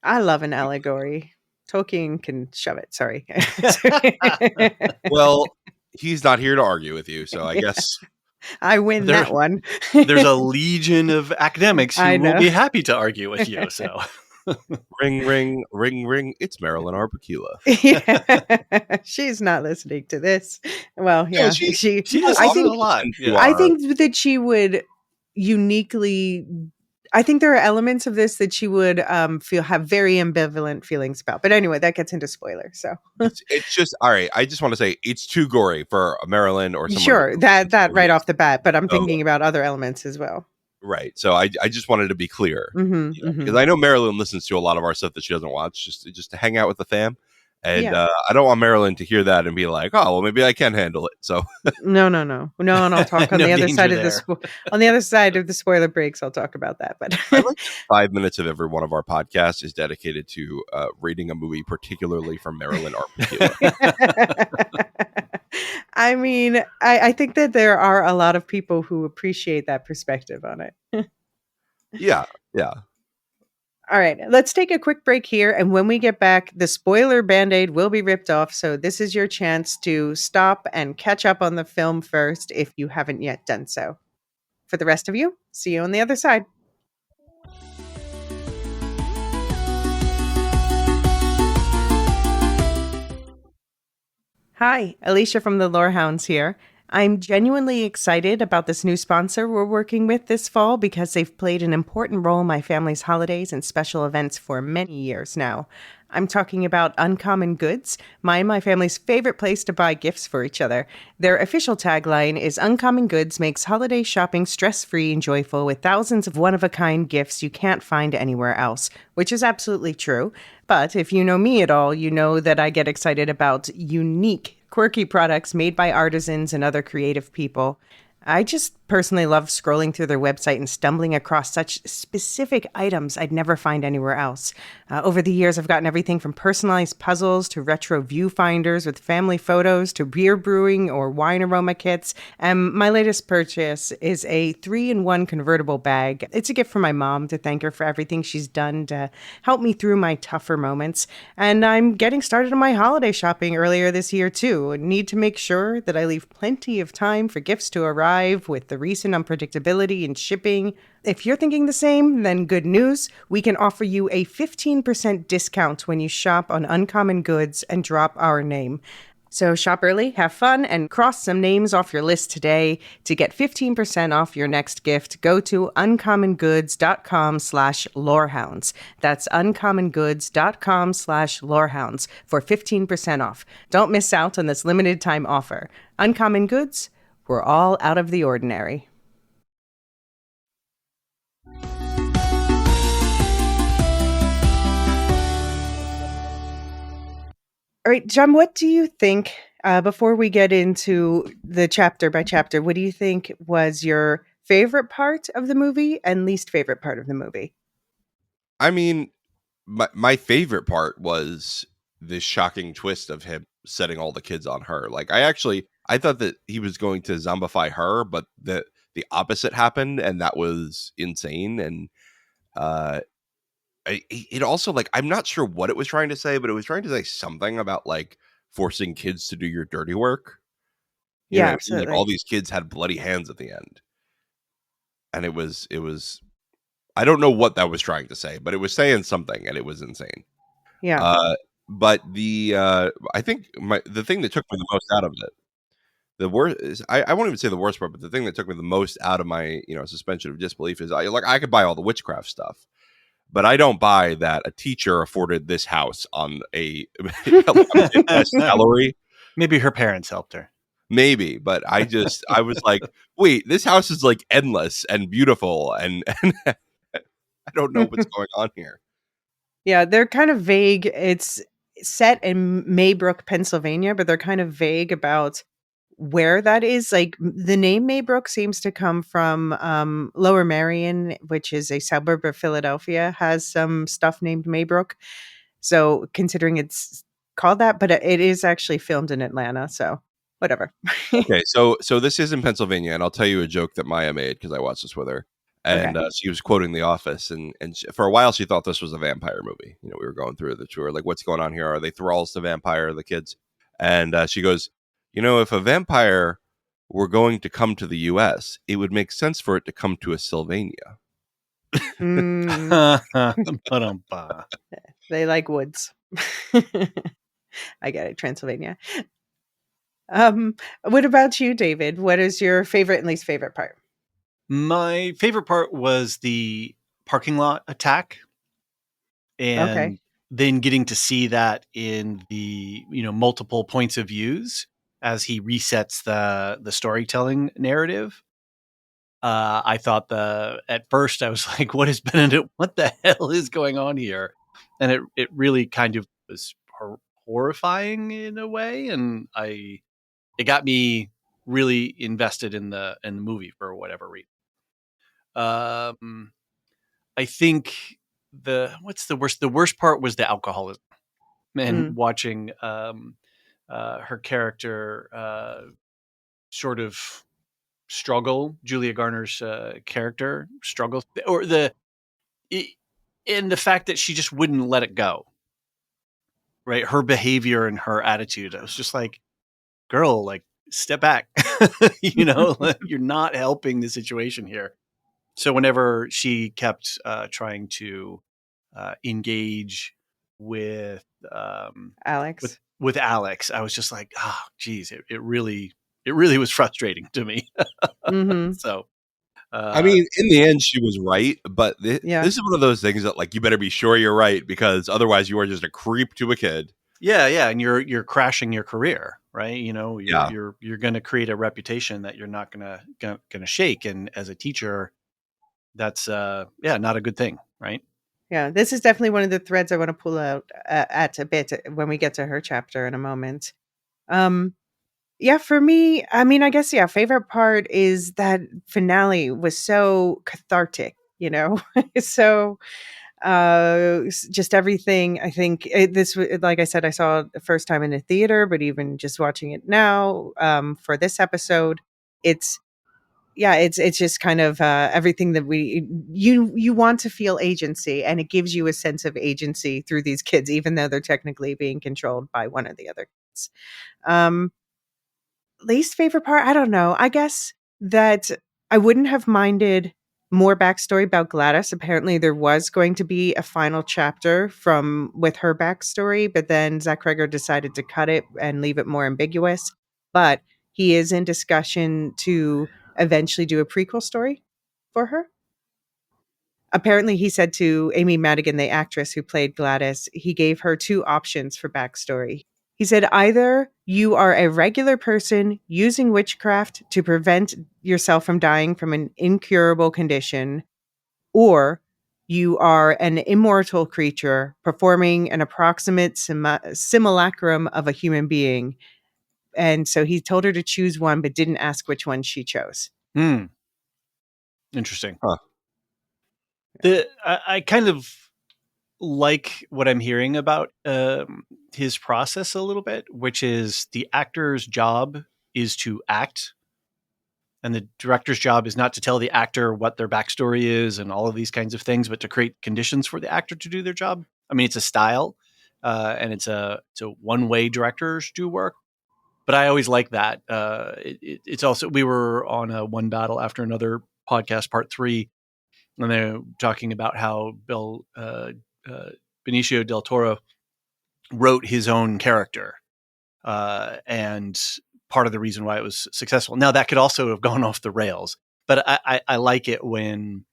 S2: I love an allegory. Tolkien can shove it. Sorry.
S3: Well, he's not here to argue with you, so I
S2: Yeah.
S3: guess
S2: I win
S4: There-
S2: that one.
S4: There's a legion of academics
S2: I
S4: who will
S2: know.
S4: be happy to argue with you. So
S3: ring, ring, ring, ring. It's Marilyn Arbacula.
S2: Yeah. She's not listening to this. Well, yeah,
S3: she
S4: she
S3: will
S4: listens
S3: often
S4: a lot.
S3: listen to
S4: Yeah.
S2: I
S3: our-
S2: think that she would uniquely. I think there are elements of this that she would have very ambivalent feelings about. But anyway, that gets into spoilers. So
S3: it's just all right. I just want to say it's too gory for a Marilyn or someone.
S2: sure, that right off the bat. But I'm
S3: So-
S2: thinking about other elements as well.
S3: Right. So I just wanted to be clear,
S2: Mm-hmm,
S3: you know, because I know Marilyn listens to a lot of our stuff that she doesn't watch, just to hang out with the fam. And
S2: Yeah.
S3: I don't want Marilyn to hear that and be like, oh, well, maybe I can handle it. So
S2: No, and I'll talk on
S4: No
S2: the other
S4: danger
S2: side of
S4: there.
S2: on the other side of the spoiler breaks. I'll talk about that. But
S3: I like that 5 minutes of every one of our podcasts is dedicated to rating a movie, particularly from Marilyn Arbacula.
S2: I mean, I think that there are a lot of people who appreciate that perspective on it.
S3: Yeah.
S2: All right, let's take a quick break here. And when we get back, the spoiler band aid will be ripped off. So, this is your chance to stop and catch up on the film first if you haven't yet done so. For the rest of you, see you on the other side. Hi, Elysia from the Lorehounds here. I'm genuinely excited about this new sponsor we're working with this fall because they've played an important role in my family's holidays and special events for many years now. I'm talking about Uncommon Goods, my and my family's favorite place to buy gifts for each other. Their official tagline is Uncommon Goods makes holiday shopping stress-free and joyful with thousands of one-of-a-kind gifts you can't find anywhere else, which is absolutely true. But if you know me at all, you know that I get excited about unique, quirky products made by artisans and other creative people. I just personally love scrolling through their website and stumbling across such specific items I'd never find anywhere else. Over the years, I've gotten everything from personalized puzzles to retro viewfinders with family photos to beer brewing or wine aroma kits. And my latest purchase is a 3-in-1 convertible bag. It's a gift for my mom to thank her for everything she's done to help me through my tougher moments. And I'm getting started on my holiday shopping earlier this year, too. I need to make sure that I leave plenty of time for gifts to arrive with the recent unpredictability in shipping. If you're thinking the same, then good news. We can offer you a 15% discount when you shop on Uncommon Goods and drop our name. So shop early, have fun, and cross some names off your list today. To get 15% off your next gift, go to uncommongoods.com/lorehounds. That's uncommongoods.com/lorehounds for 15% off. Don't miss out on this limited time offer. Uncommon Goods, we're all out of the ordinary. All right, John, what do you think, before we get into the chapter by chapter, what do you think was your favorite part of the movie and least favorite part of the movie?
S3: I mean, my favorite part was this shocking twist of him setting all the kids on her. Like, I thought that he was going to zombify her, but the opposite happened, and that was insane. And it also, like, I'm not sure what it was trying to say, but it was trying to say something about like forcing kids to do your dirty work. You know
S2: Yeah,
S3: what I mean? Like, all
S2: absolutely.
S3: these kids had bloody hands at the end, and it was I don't know what that was trying to say, but it was saying something, and it was insane.
S2: Yeah.
S3: But I think the thing that took me the most out of it, the worst is, I won't even say the worst part, but the thing that took me the most out of my, you know, suspension of disbelief is I could buy all the witchcraft stuff, But I don't buy that a teacher afforded this house on a best salary.
S4: Maybe her parents helped her.
S3: Maybe, but I was like, wait, this house is like endless and beautiful, and I don't know what's going on here.
S2: Yeah, they're kind of vague. It's set in Maybrook, Pennsylvania, but they're kind of vague about where that is. Like the name Maybrook seems to come from Lower Merion, which is a suburb of Philadelphia, has some stuff named Maybrook. So considering it's called that, but it is actually filmed in Atlanta. So whatever.
S3: Okay, so this is in Pennsylvania, and I'll tell you a joke that Maya made because I watched this with her, and
S2: Okay.
S3: she was quoting The Office, and for a while she thought this was a vampire movie. You know, we were going through the tour, like, what's going on here? Are they thralls to vampire, the kids? And she goes, you know, if a vampire were going to come to the U.S., it would make sense for it to come to a Sylvania.
S2: Mm,
S4: Ba-dum-ba.
S2: they like woods. I get it, Transylvania. What about you, David? What is your favorite and least favorite part?
S4: My favorite part was the parking lot attack,
S2: Okay.
S4: and then getting to see that in the multiple points of views as he resets the storytelling narrative. I thought at first I was like, what is Benedict? What the hell is going on here? And it really kind of was horrifying in a way. And it got me really invested in the movie for whatever reason. I think what's the worst? The worst part was the alcoholism and watching her character sort of struggle. Julia Garner's character struggle, or in the fact that she just wouldn't let it go. Right, her behavior and her attitude. I was just like, girl, like, step back. You're not helping the situation here. So whenever she kept trying to engage with
S2: Alex.
S4: with Alex, I was just like, oh, geez, it really was frustrating to me.
S2: Mm-hmm.
S4: So,
S3: I mean, in the end, she was right, but
S2: Yeah.
S3: this is one of those things that, like, you better be sure you're right because otherwise, you are just a creep to a kid.
S4: yeah, and you're crashing your career, right?
S3: Yeah.
S4: You're going to create a reputation that you're not gonna shake, and as a teacher, that's not a good thing, right?
S2: Yeah, this is definitely one of the threads I want to pull out at a bit when we get to her chapter in a moment. Yeah, for me, I mean, I guess, yeah, favorite part is that finale was so cathartic, so just everything. I think like I said, I saw it the first time in the theater, but even just watching it now for this episode, it's just kind of everything that you want to feel agency, and it gives you a sense of agency through these kids, even though they're technically being controlled by one of the other kids. Least favorite part, I don't know. I guess that I wouldn't have minded more backstory about Gladys. Apparently, there was going to be a final chapter with her backstory, but then Zach Cregger decided to cut it and leave it more ambiguous. But he is in discussion to eventually do a prequel story for her. Apparently, he said to Amy Madigan, the actress who played Gladys, he gave her two options for backstory. He said, either you are a regular person using witchcraft to prevent yourself from dying from an incurable condition, or you are an immortal creature performing an approximate simulacrum of a human being. And so he told her to choose one, but didn't ask which one she chose.
S4: Interesting.
S3: Huh.
S4: I kind of like what I'm hearing about his process a little bit, which is the actor's job is to act, and the director's job is not to tell the actor what their backstory is and all of these kinds of things, but to create conditions for the actor to do their job. I mean, it's a style, and it's a one way directors do work. But I always like that. It's also, we were on a One Battle After Another podcast, part 3, and they're talking about how Benicio del Toro wrote his own character, and part of the reason why it was successful. Now, that could also have gone off the rails, but I like it when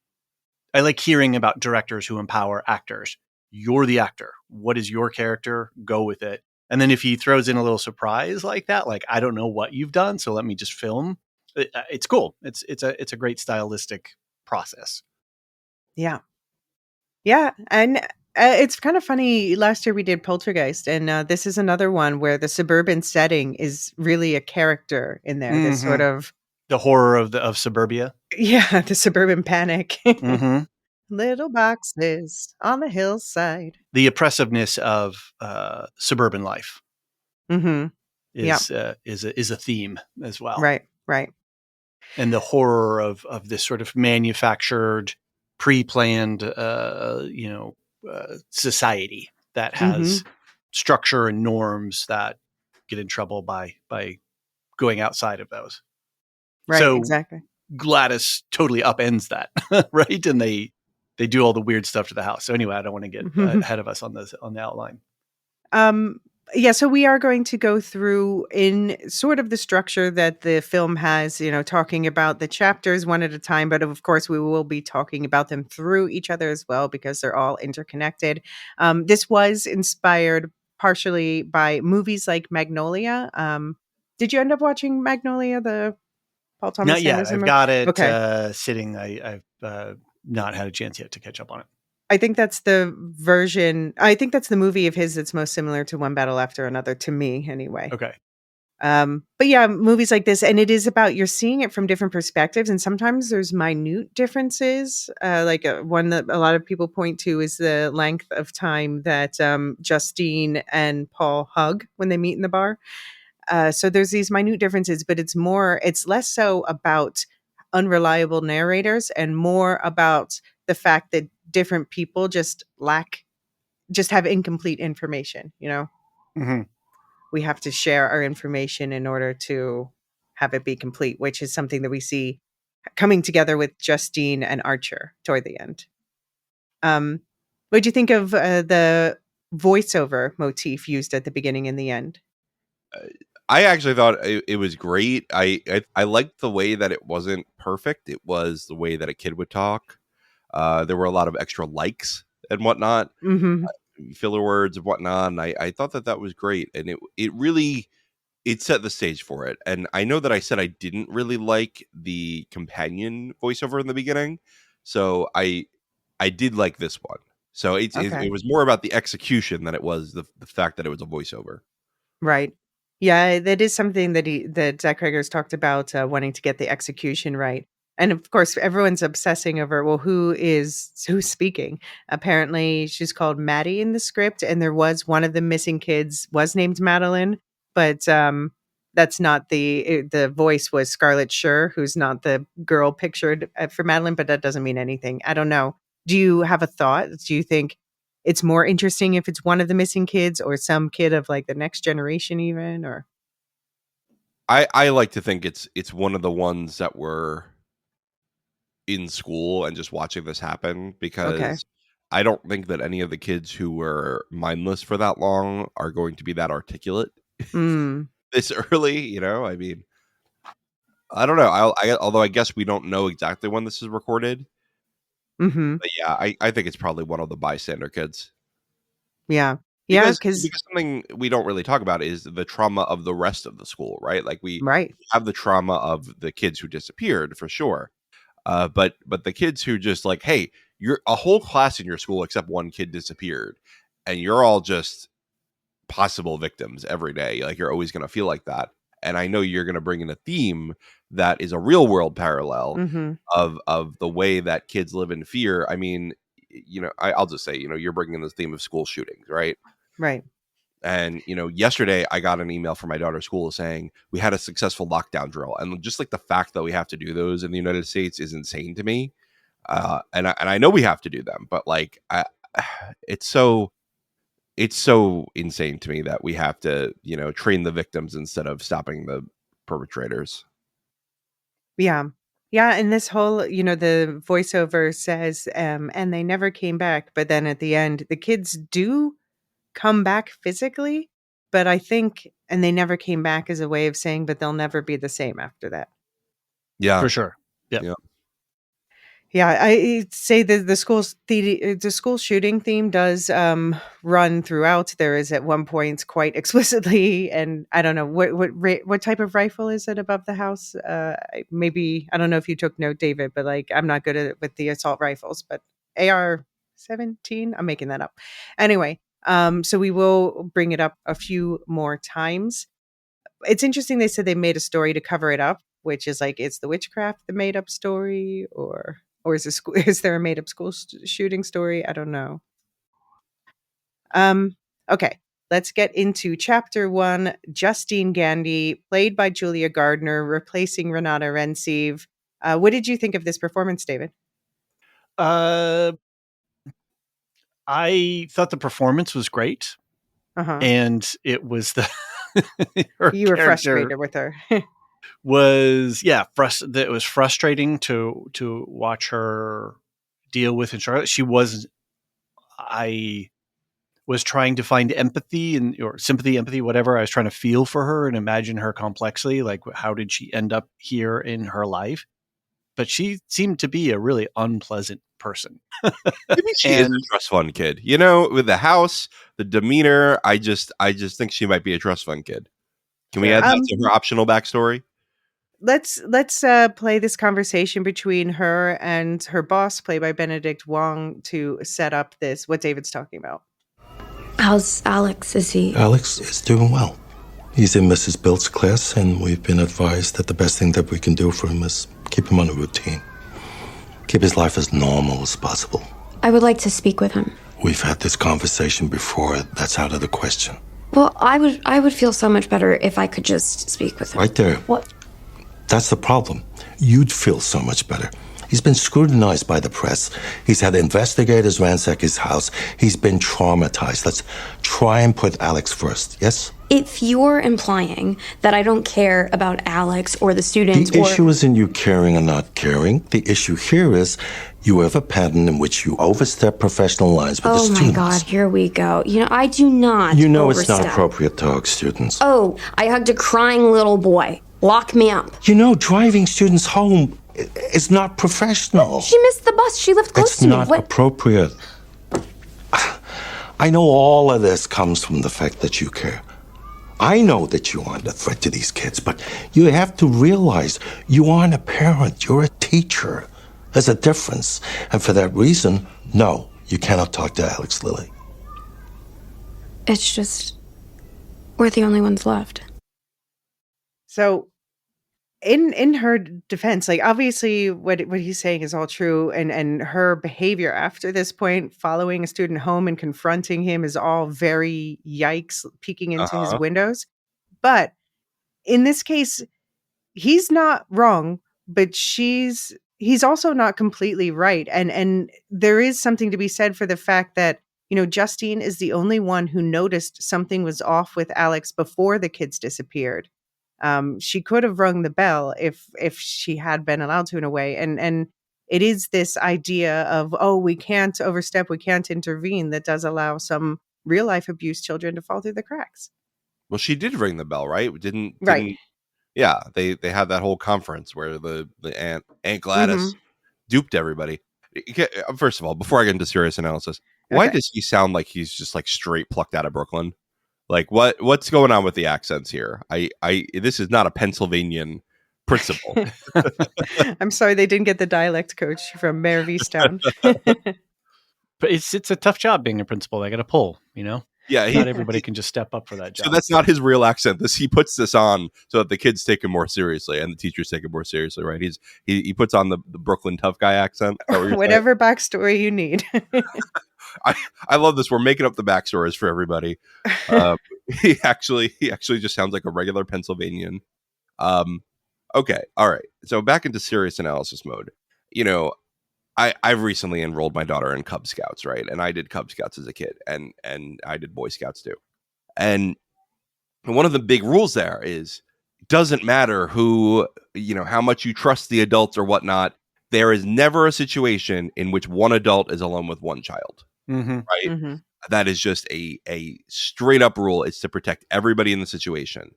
S4: I like hearing about directors who empower actors. You're the actor. What is your character? Go with it. And then if he throws in a little surprise like that, like, I don't know what you've done, so let me just film. It's cool. It's a great stylistic process.
S2: Yeah. Yeah. And it's kind of funny. Last year we did Poltergeist, and this is another one where the suburban setting is really a character in there. This sort of
S4: the horror of suburbia.
S2: Yeah, the suburban panic.
S4: Mm-hmm.
S2: Little boxes on the hillside.
S4: The oppressiveness of suburban life
S2: Mm-hmm.
S4: is a theme as well.
S2: Right, right.
S4: And the horror of this sort of manufactured, pre-planned, society that has structure and norms that get in trouble by going outside of those.
S2: Right,
S4: so
S2: exactly.
S4: Gladys totally upends that, right? And they do all the weird stuff to the house. So anyway, I don't want to get ahead of us on the outline.
S2: Yeah, so we are going to go through in sort of the structure that the film has, talking about the chapters one at a time, but of course we will be talking about them through each other as well because they're all interconnected. This was inspired partially by movies like Magnolia. Did you end up watching Magnolia, the Paul Thomas
S4: Not yet.
S2: Anderson
S4: I've
S2: movie?
S4: got it
S2: Okay.
S4: sitting. I've not had a chance yet to catch up on it.
S2: I think that's the version. I think that's the movie of his that's most similar to One Battle After Another, to me, anyway.
S4: Okay.
S2: But yeah, movies like this, and it is about you're seeing it from different perspectives, and sometimes there's minute differences. One that a lot of people point to is the length of time that Justine and Paul hug when they meet in the bar. So there's these minute differences, but it's less so about unreliable narrators and more about the fact that different people just have incomplete information.
S4: Mm-hmm.
S2: We have to share our information in order to have it be complete, which is something that we see coming together with Justine and Archer toward the end. What do you think of the voiceover motif used at the beginning and the end?
S3: I actually thought it was great. I liked the way that it wasn't perfect. It was the way that a kid would talk. There were a lot of extra likes and whatnot, filler words and whatnot. And I thought that was great, and it really set the stage for it. And I know that I said I didn't really like the companion voiceover in the beginning, so I did like this one. So it was more about the execution than it was the fact that it was a voiceover.
S2: Right. Yeah, that is something that Zach Cregger's talked about, wanting to get the execution right. And of course, everyone's obsessing over, well, who's speaking? Apparently, she's called Maddie in the script, and there was one of the missing kids was named Madeline, but that's not the voice was Scarlett Schur, who's not the girl pictured for Madeline, but that doesn't mean anything. I don't know. Do you have a thought? Do you think it's more interesting if it's one of the missing kids or some kid of like the next generation even? Or
S3: I like to think it's one of the ones that were in school and just watching this happen, because I don't think that any of the kids who were mindless for that long are going to be that articulate this early. I mean, I don't know. Although I guess we don't know exactly when this is recorded. But yeah, I think it's probably one of the bystander kids.
S2: Yeah.
S3: Because
S2: Because
S3: something we don't really talk about is the trauma of the rest of the school, right? Like we have the trauma of the kids who disappeared for sure. But the kids who just like, hey, you're a whole class in your school except one kid disappeared, and you're all just possible victims every day. Like you're always going to feel like that. And I know you're going to bring in a theme that is a real world parallel of the way that kids live in fear. I mean, I'll just say, you're bringing in this theme of school shootings, right?
S2: Right.
S3: And, yesterday I got an email from my daughter's school saying we had a successful lockdown drill. And just like the fact that we have to do those in the United States is insane to me. And I know we have to do them, but like, it's so insane to me that we have to, train the victims instead of stopping the perpetrators.
S2: Yeah. Yeah. And this whole, the voiceover says, and they never came back. But then at the end, the kids do come back physically. But I think, and they never came back as a way of saying, but they'll never be the same after that.
S3: Yeah.
S4: For sure. Yeah.
S2: Yeah, I say that the school shooting theme does run throughout. There is at one point quite explicitly, and I don't know what type of rifle is it above the house. Maybe I don't know if you took note, David, but like I'm not good at with the assault rifles, but AR-17. I'm making that up. Anyway, so we will bring it up a few more times. It's interesting they said they made a story to cover it up, which is like, is the witchcraft the made up story, or is is there a made up school shooting story? I don't know. Okay, let's get into chapter 1. Justine Gandy, played by Julia Gardner, replacing Renata Rensiv. What did you think of this performance, David?
S4: I thought the performance was great, and it was the her
S2: You were
S4: character
S2: frustrated with her.
S4: was it was frustrating to watch her deal with in Charlotte. I was trying to find empathy or sympathy, empathy, whatever. I was trying to feel for her and imagine her complexly. Like, how did she end up here in her life? But she seemed to be a really unpleasant person.
S3: Maybe she is a trust fund kid. You know, with the house, the demeanor, I just think she might be a trust fund kid. Can we add that to her optional backstory?
S2: Let's play this conversation between her and her boss, played by Benedict Wong, to set up this what David's talking about.
S5: How's Alex? Is he?
S6: Alex is doing well. He's in Mrs. Bill's class, and we've been advised that the best thing that we can do for him is keep him on a routine. Keep his life as normal as possible.
S5: I would like to speak with him.
S6: We've had this conversation before. That's out of the question.
S5: Well, I would feel so much better if I could just speak with him.
S6: Right there.
S5: What?
S6: That's the problem. You'd feel so much better. He's been scrutinized by the press. He's had investigators ransack his house. He's been traumatized. Let's try and put Alex first, yes?
S5: If you're implying that I don't care about Alex or the students
S6: The issue isn't you caring or not caring. The issue here is you have a pattern in which you overstep professional lines with the students.
S5: Oh my God, here we go. You know, I do not
S6: You know
S5: overstep.
S6: It's not appropriate to hug students.
S5: Oh, I hugged a crying little boy. Lock me up.
S6: You know, driving students home is not professional.
S5: She missed the bus. She lived close
S6: It's
S5: to me.
S6: not appropriate. I know all of this comes from the fact that you care. I know that you aren't a threat to these kids, but you have to realize you aren't a parent. You're a teacher. There's a difference. And for that reason, no, you cannot talk to Alex Lilly.
S5: It's just, we're the only ones left.
S2: So in her defense, like obviously what he's saying is all true, and her behavior after this point, following a student home and confronting him, is all very yikes, peeking into his windows. But in this case, he's not wrong, but he's also not completely right. And there is something to be said for the fact that, you know, Justine is the only one who noticed something was off with Alex before the kids disappeared. She could have rung the bell if she had been allowed to, in a way. And it is this idea of, oh, we can't overstep, we can't intervene, that does allow some real life abuse children to fall through the cracks.
S3: Well, she did ring the bell, right? Didn't
S2: Right.
S3: Yeah, they had that whole conference where the Aunt Gladys duped everybody. First of all, before I get into serious analysis, why does he sound like he's just like straight plucked out of Brooklyn? Like what's going on with the accents here? This is not a Pennsylvanian principal.
S2: I'm sorry they didn't get the dialect coach from Mayor of Easttown.
S4: But it's a tough job being a principal. They got to pull, you know?
S3: Yeah,
S4: not everybody can just step up for that job.
S3: So that's not his real accent. He puts this on so that the kids take him more seriously and the teachers take him more seriously, right? He puts on the Brooklyn tough guy accent.
S2: Whatever backstory you need.
S3: I love this. We're making up the backstories for everybody. He actually just sounds like a regular Pennsylvanian. Okay, all right. So back into serious analysis mode. You know, I've recently enrolled my daughter in Cub Scouts, right? And I did Cub Scouts as a kid, and I did Boy Scouts too. And one of the big rules there is it doesn't matter who, you know, how much you trust the adults or whatnot. There is never a situation in which one adult is alone with one child, right? Mm-hmm. That is just a straight up rule. It's to protect everybody in the situation.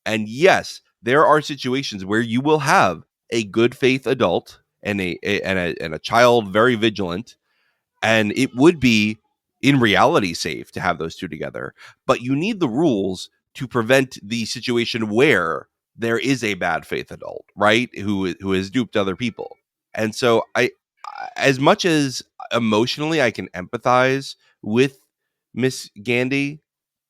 S3: And yes, there are situations where you will have a good faith adult and a child very vigilant, and it would be in reality safe to have those two together. But you need the rules to prevent the situation where there is a bad faith adult, right? Who has duped other people. And so as much as emotionally I can empathize with Miss Gandy,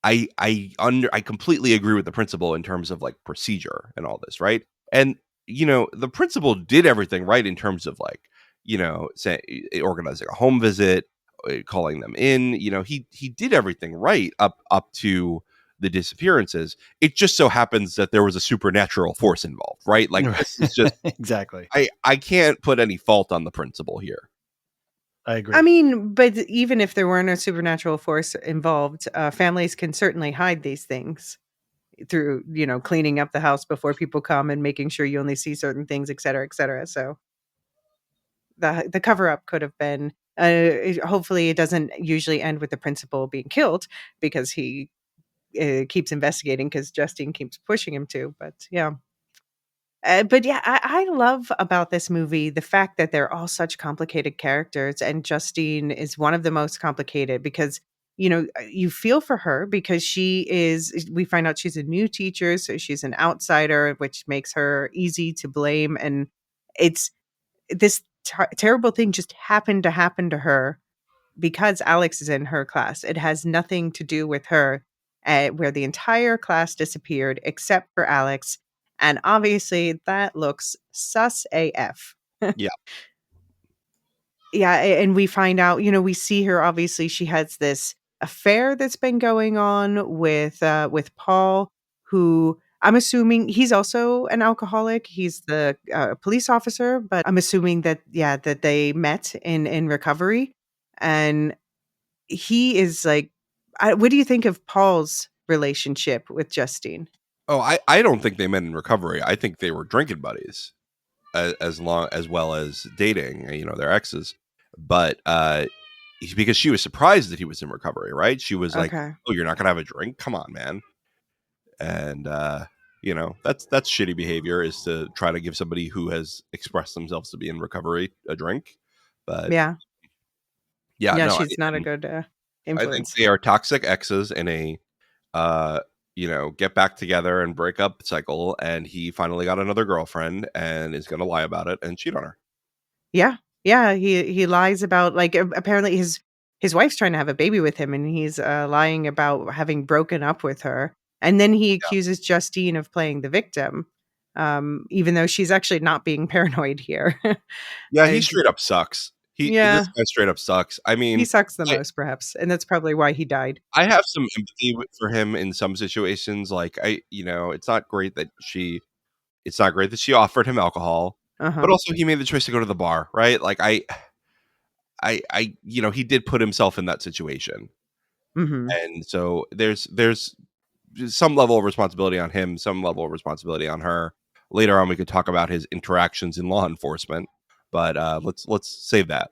S3: I completely agree with the principal in terms of like procedure and all this, right? And the principal did everything right in terms of like, say, organizing a home visit, calling them in. He did everything right up to the disappearances. It just so happens that there was a supernatural force involved, right? Like this is just
S4: exactly.
S3: I can't put any fault on the principal here.
S4: I agree.
S2: I mean, but even if there weren't a supernatural force involved, families can certainly hide these things through, cleaning up the house before people come and making sure you only see certain things, et cetera, et cetera. So the cover up could have been. Hopefully, it doesn't usually end with the principal being killed because he keeps investigating because Justine keeps pushing him to. But yeah. But yeah, I love about this movie the fact that they're all such complicated characters, and Justine is one of the most complicated because you feel for her because we find out she's a new teacher, so she's an outsider, which makes her easy to blame, and it's this terrible thing just happened to happen to her because Alex is in her class. It has nothing to do with her, where the entire class disappeared except for Alex. And obviously, that looks sus AF.
S3: Yeah.
S2: Yeah. And we find out, we see her. Obviously, she has this affair that's been going on with Paul, who I'm assuming he's also an alcoholic. He's the police officer, but I'm assuming that they met in recovery. And he is like, what do you think of Paul's relationship with Justine?
S3: Oh, I don't think they met in recovery. I think they were drinking buddies, as well as dating, their exes. But because she was surprised that he was in recovery, right? She was like,
S2: Okay.
S3: "Oh, you're not gonna have a drink? Come on, man!" And that's shitty behavior, is to try to give somebody who has expressed themselves to be in recovery a drink. But
S2: Yeah.
S3: yeah,
S2: Yeah,
S3: no,
S2: she's not a good
S3: I think
S2: influence.
S3: they are toxic exes in a uh get back together and break up cycle, and he finally got another girlfriend and is going to lie about it and cheat on her.
S2: Yeah. Yeah, he lies about, like, apparently his wife's trying to have a baby with him, and he's lying about having broken up with her. And then he accuses Justine of playing the victim, even though she's actually not being paranoid here.
S3: Yeah, he
S2: And
S3: straight up sucks.
S2: yeah,
S3: This guy straight up sucks. I
S2: he
S3: mean,
S2: sucks the
S3: I
S2: most perhaps, and that's probably why he died.
S3: I have some empathy for him in some situations. Like it's not great that she offered him alcohol, but
S2: Uh-huh.
S3: also he made the choice to go to the bar, right? Like he did put himself in that situation.
S2: Mhm.
S3: And so there's some level of responsibility on him, some level of responsibility on her. Later on, we could talk about his interactions in law enforcement, but let's save that.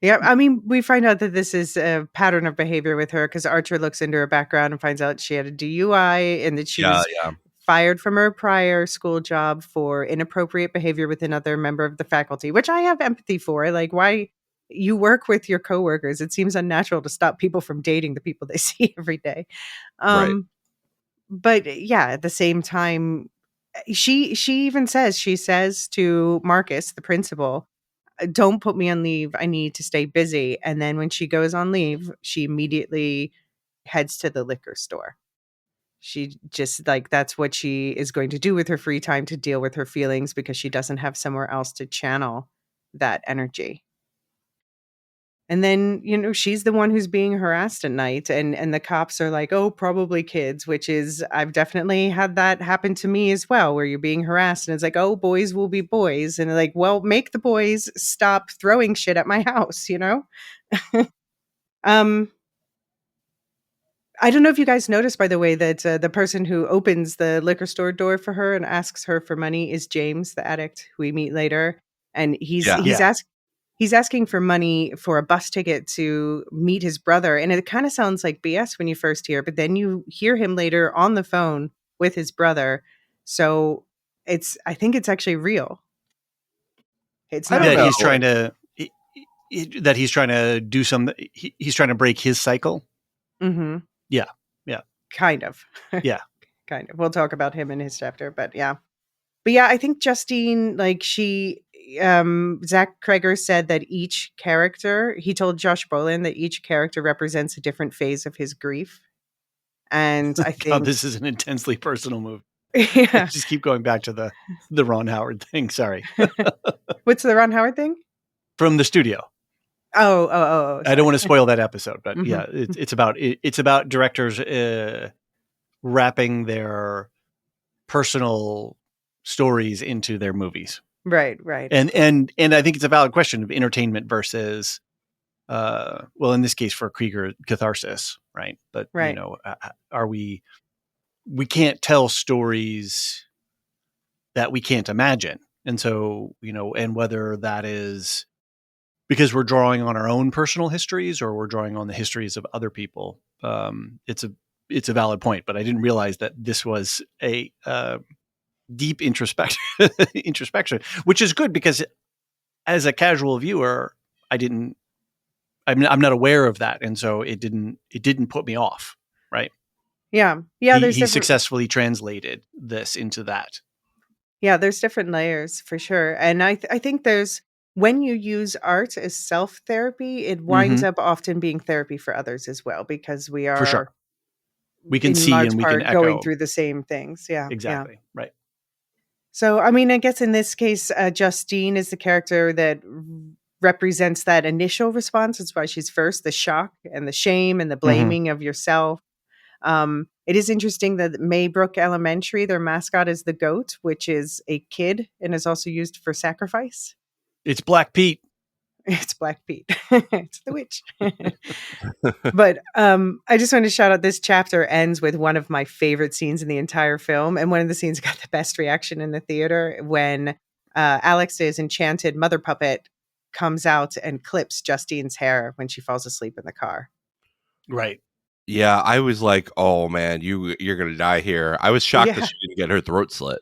S2: Yeah, I mean, we find out that this is a pattern of behavior with her because Archer looks into her background and finds out she had a DUI and that she
S3: Yeah,
S2: was
S3: yeah,
S2: fired from her prior school job for inappropriate behavior with another member of the faculty, which I have empathy for. Like, why you work with your coworkers? It seems unnatural to stop people from dating the people they see every day.
S3: right.
S2: But yeah, at the same time, she even says to Marcus, the principal, don't put me on leave. I need to stay busy. And then when she goes on leave, she immediately heads to the liquor store. She just like that's what she is going to do with her free time to deal with her feelings because she doesn't have somewhere else to channel that energy. And then, she's the one who's being harassed at night and the cops are like, "Oh, probably kids," which is I've definitely had that happen to me as well, where you're being harassed and it's like, "Oh, boys will be boys." And they're like, "Well, make the boys stop throwing shit at my house," you know? Um I don't know if you guys noticed, by the way, that the person who opens the liquor store door for her and asks her for money is James, the addict who we meet later, and
S3: Yeah,
S4: Yeah.
S2: he's asking for money for a bus ticket to meet his brother, and it kind of sounds like BS when you first hear, but then you hear him later on the phone with his brother, so I think it's actually real. It's
S3: I
S2: not
S3: don't
S4: that
S3: know.
S4: he's trying to that he's trying to do some. He's trying to break his cycle.
S2: Mm-hmm.
S4: Yeah.
S2: Kind of.
S4: Yeah.
S2: Kind of. We'll talk about him in his chapter, but yeah. But yeah, I think Justine, like Zach Cregger said that each character, he told Josh Brolin that each character represents a different phase of his grief. And I
S4: God,
S2: think,
S4: this is an intensely personal movie.
S2: yeah.
S4: Just keep going back to the Ron Howard thing. Sorry.
S2: What's the Ron Howard thing?
S4: From the studio.
S2: Oh.
S4: I don't want to spoil that episode, but
S2: Mhm.
S4: yeah, it's about directors wrapping their personal stories into their movies.
S2: Right.
S4: And I think it's a valid question of entertainment versus well, in this case for Cregger, catharsis, right? But
S2: Right.
S4: you know, we can't tell stories that we can't imagine. And so, you know, and whether that is because we're drawing on our own personal histories or we're drawing on the histories of other people, it's a valid point. But I didn't realize that this was a deep introspection, which is good because as a casual viewer, I'm not aware of that, and so it didn't put me off. Right?
S2: Yeah.
S4: He successfully translated this into that.
S2: Yeah, there's different layers for sure. And I think there's, when you use art as self-therapy, it winds up often being therapy for others as well, because we are
S4: For sure. We can
S2: in
S4: see
S2: large
S4: and we can
S2: part going
S4: echo.
S2: through the same things. Yeah.
S4: Exactly.
S2: Yeah.
S4: Right.
S2: So, I mean, I guess in this case, Justine is the character that represents that initial response. That's why she's first, the shock and the shame and the blaming of yourself. It is interesting that Maybrook Elementary, their mascot is the goat, which is a kid and is also used for sacrifice.
S4: It's Black Pete.
S2: It's Black Pete. It's the witch. But I just want to shout out, this chapter ends with one of my favorite scenes in the entire film. And one of the scenes got the best reaction in the theater when Alex's enchanted mother puppet comes out and clips Justine's hair when she falls asleep in the car.
S4: Right.
S3: Yeah, I was like, "Oh man, you're gonna die here." I was shocked that she didn't get her throat slit.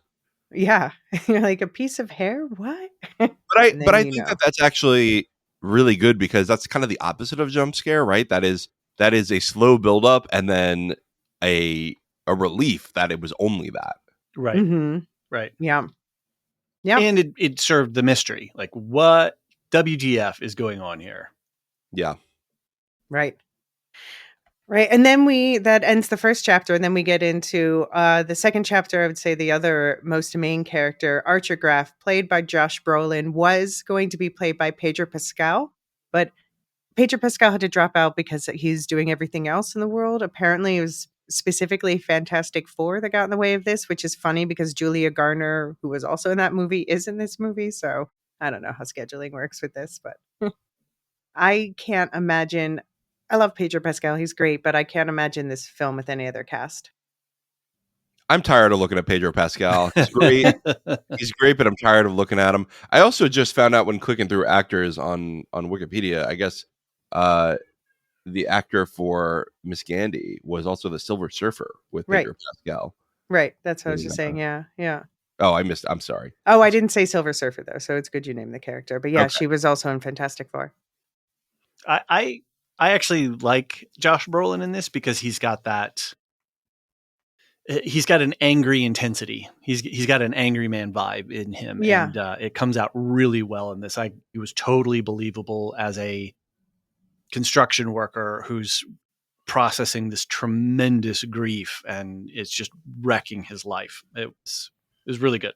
S2: Yeah, you're like, a piece of hair? What?
S3: But I think that that's actually really good because that's kind of the opposite of jump scare, right? That is a slow build up and then a relief that it was only that.
S4: Right.
S2: Mm-hmm.
S4: Right.
S2: Yeah. Yeah.
S4: And it served the mystery. Like, what WTF is going on here?
S3: Yeah.
S2: Right. Right. And then that ends the first chapter. And then we get into the second chapter. I would say the other most main character, Archer Graff, played by Josh Brolin, was going to be played by Pedro Pascal. But Pedro Pascal had to drop out because he's doing everything else in the world. Apparently, it was specifically Fantastic Four that got in the way of this, which is funny because Julia Garner, who was also in that movie, is in this movie. So I don't know how scheduling works with this, but I can't imagine. I love Pedro Pascal. He's great, but I can't imagine this film with any other cast.
S3: I'm tired of looking at Pedro Pascal. He's great. He's great, but I'm tired of looking at him. I also just found out when clicking through actors on Wikipedia, I guess the actor for Miss Gandhi was also the Silver Surfer with Pedro Pascal.
S2: Right. That's what I was just saying. Yeah. Yeah.
S3: Oh, I'm sorry.
S2: Oh, I didn't say Silver Surfer, though, so it's good you named the character. But yeah, she was also in Fantastic Four.
S4: I actually like Josh Brolin in this because he's got an angry intensity. He's got an angry man vibe in him.
S2: Yeah.
S4: And it comes out really well in this. He was totally believable as a construction worker who's processing this tremendous grief, and it's just wrecking his life. It was really good.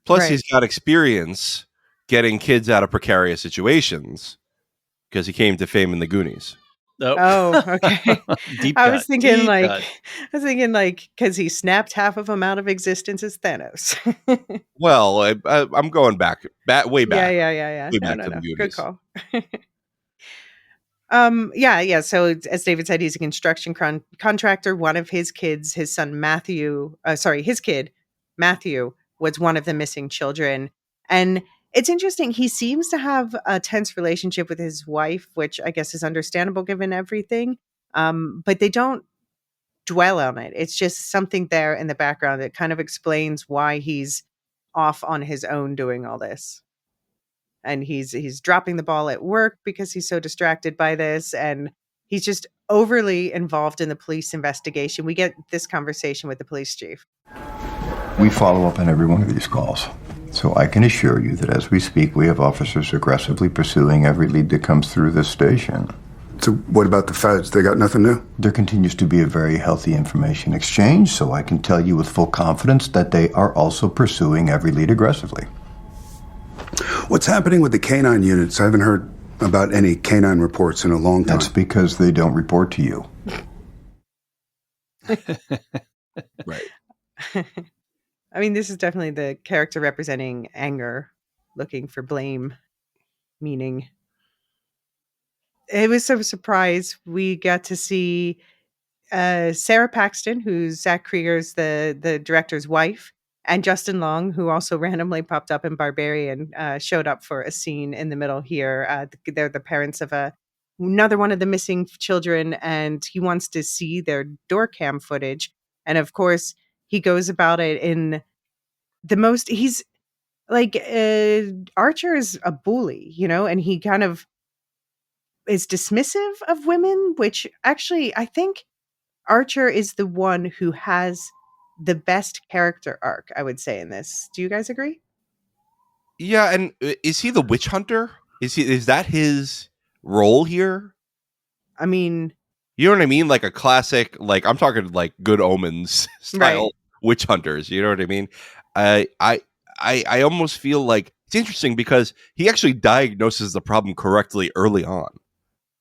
S3: Plus, he's got experience getting kids out of precarious situations because he came to fame in the Goonies.
S2: Oh, okay.
S4: Deep
S2: I
S4: cut,
S2: was thinking
S4: deep
S2: like,
S4: cut.
S2: because he snapped half of them out of existence as Thanos.
S3: Well, I'm going back, way back.
S2: Yeah.
S3: Way
S2: No,
S3: back
S2: no,
S3: to the
S2: no.
S3: Goonies.
S2: Good call. Yeah. So as David said, he's a construction contractor. One of his kids, his son Matthew, his kid Matthew was one of the missing children. And it's interesting. He seems to have a tense relationship with his wife, which I guess is understandable given everything. But they don't dwell on it. It's just something there in the background that kind of explains why he's off on his own doing all this. and he's dropping the ball at work because he's so distracted by this, and he's just overly involved in the police investigation. We get this conversation with the police chief.
S7: We follow up on every one of these calls. So I can assure you that as we speak, we have officers aggressively pursuing every lead that comes through this station.
S8: So what about the feds? They got nothing new?
S7: There continues to be a very healthy information exchange, so I can tell you with full confidence that they are also pursuing every lead aggressively.
S8: What's happening with the canine units? I haven't heard about any canine reports in a long time.
S7: That's because they don't report to you.
S3: Right.
S2: I mean, this is definitely the character representing anger, looking for blame, meaning. It was a surprise. We got to see Sarah Paxton, who's Zach Krieger's the director's wife, and Justin Long, who also randomly popped up in Barbarian, showed up for a scene in the middle here. They're the parents of another one of the missing children, and he wants to see their door cam footage. And of course, he goes about it in the most. He's like Archer is a bully, and he kind of is dismissive of women, which actually I think Archer is the one who has the best character arc, I would say, in this. Do you guys agree?
S3: Yeah, and is he the witch hunter? Is that his role here?
S2: I mean,
S3: you know what I mean? Like a classic, like I'm talking like Good Omens style witch hunters. You know what I mean? I almost feel like it's interesting because he actually diagnoses the problem correctly early on,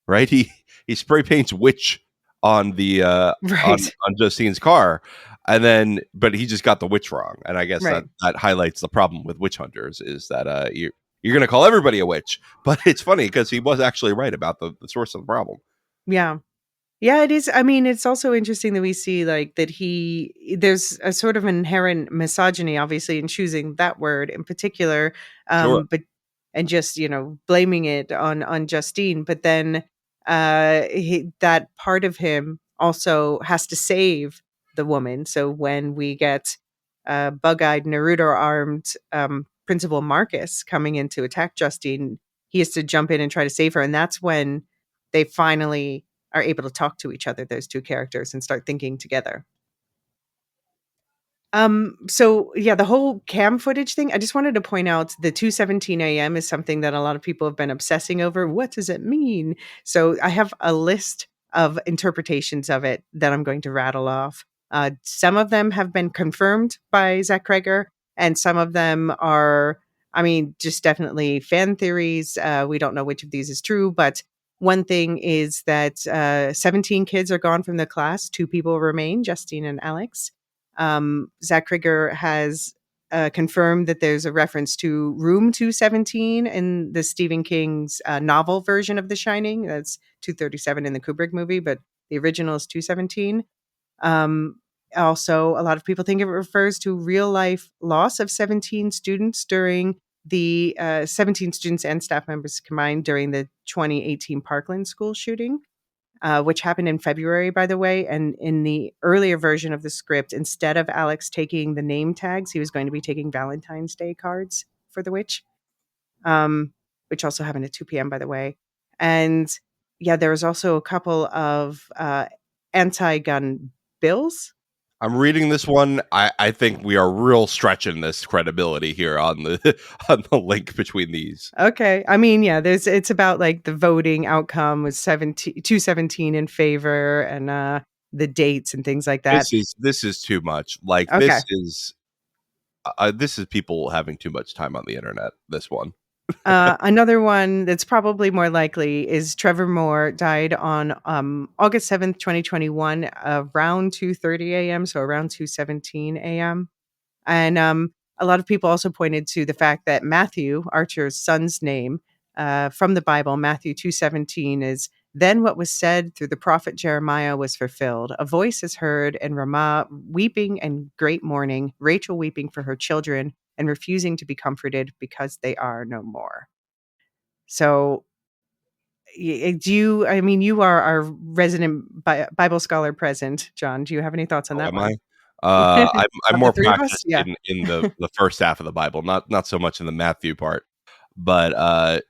S3: right? He spray paints witch on the on Justine's car, and then but he just got the witch wrong, and I guess that highlights the problem with witch hunters is that you're going to call everybody a witch, but it's funny because he was actually right about the source of the problem.
S2: Yeah, it is. I mean, it's also interesting that we see like that there's a sort of inherent misogyny, obviously, in choosing that word in particular, but and just blaming it on Justine, but then that part of him also has to save the woman. So when we get bug-eyed Naruto armed Principal Marcus coming in to attack Justine, he has to jump in and try to save her, and that's when they finally are able to talk to each other, those two characters, and start thinking together. So yeah, the whole cam footage thing, I just wanted to point out the 2:17 a.m. is something that a lot of people have been obsessing over. What does it mean? So I have a list of interpretations of it that I'm going to rattle off. Some of them have been confirmed by Zach Cregger, and some of them are, just definitely fan theories. We don't know which of these is true, but one thing is that 17 kids are gone from the class. 2 people remain, Justine and Alex. Zach Cregger has confirmed that there's a reference to Room 217 in the Stephen King's novel version of The Shining. That's 237 in the Kubrick movie, but the original is 217. Also, a lot of people think it refers to real life loss of 17 students during the 17 students and staff members combined during the 2018 Parkland school shooting, which happened in February, by the way. And in the earlier version of the script, instead of Alex taking the name tags, he was going to be taking Valentine's Day cards for the witch, which also happened at 2 p.m., by the way. And yeah, there was also a couple of anti-gun bills.
S3: I'm reading this one. I think we are real stretching this credibility here on the link between these.
S2: Okay. It's about like the voting outcome was 217 in favor and the dates and things like that.
S3: This is too much. Like this is people having too much time on the internet. This one.
S2: Another one that's probably more likely is Trevor Moore died on August 7th, 2021, around 2:30 a.m., so around 2:17 a.m. And a lot of people also pointed to the fact that Matthew, Archer's son's name, from the Bible, Matthew 2:17, is, "Then what was said through the prophet Jeremiah was fulfilled. A voice is heard in Ramah, weeping and great mourning, Rachel weeping for her children and refusing to be comforted because they are no more." So you are our resident Bible scholar present, John. Do you have any thoughts on that one?
S3: I'm more practiced in the first half of the Bible, not so much in the Matthew part. But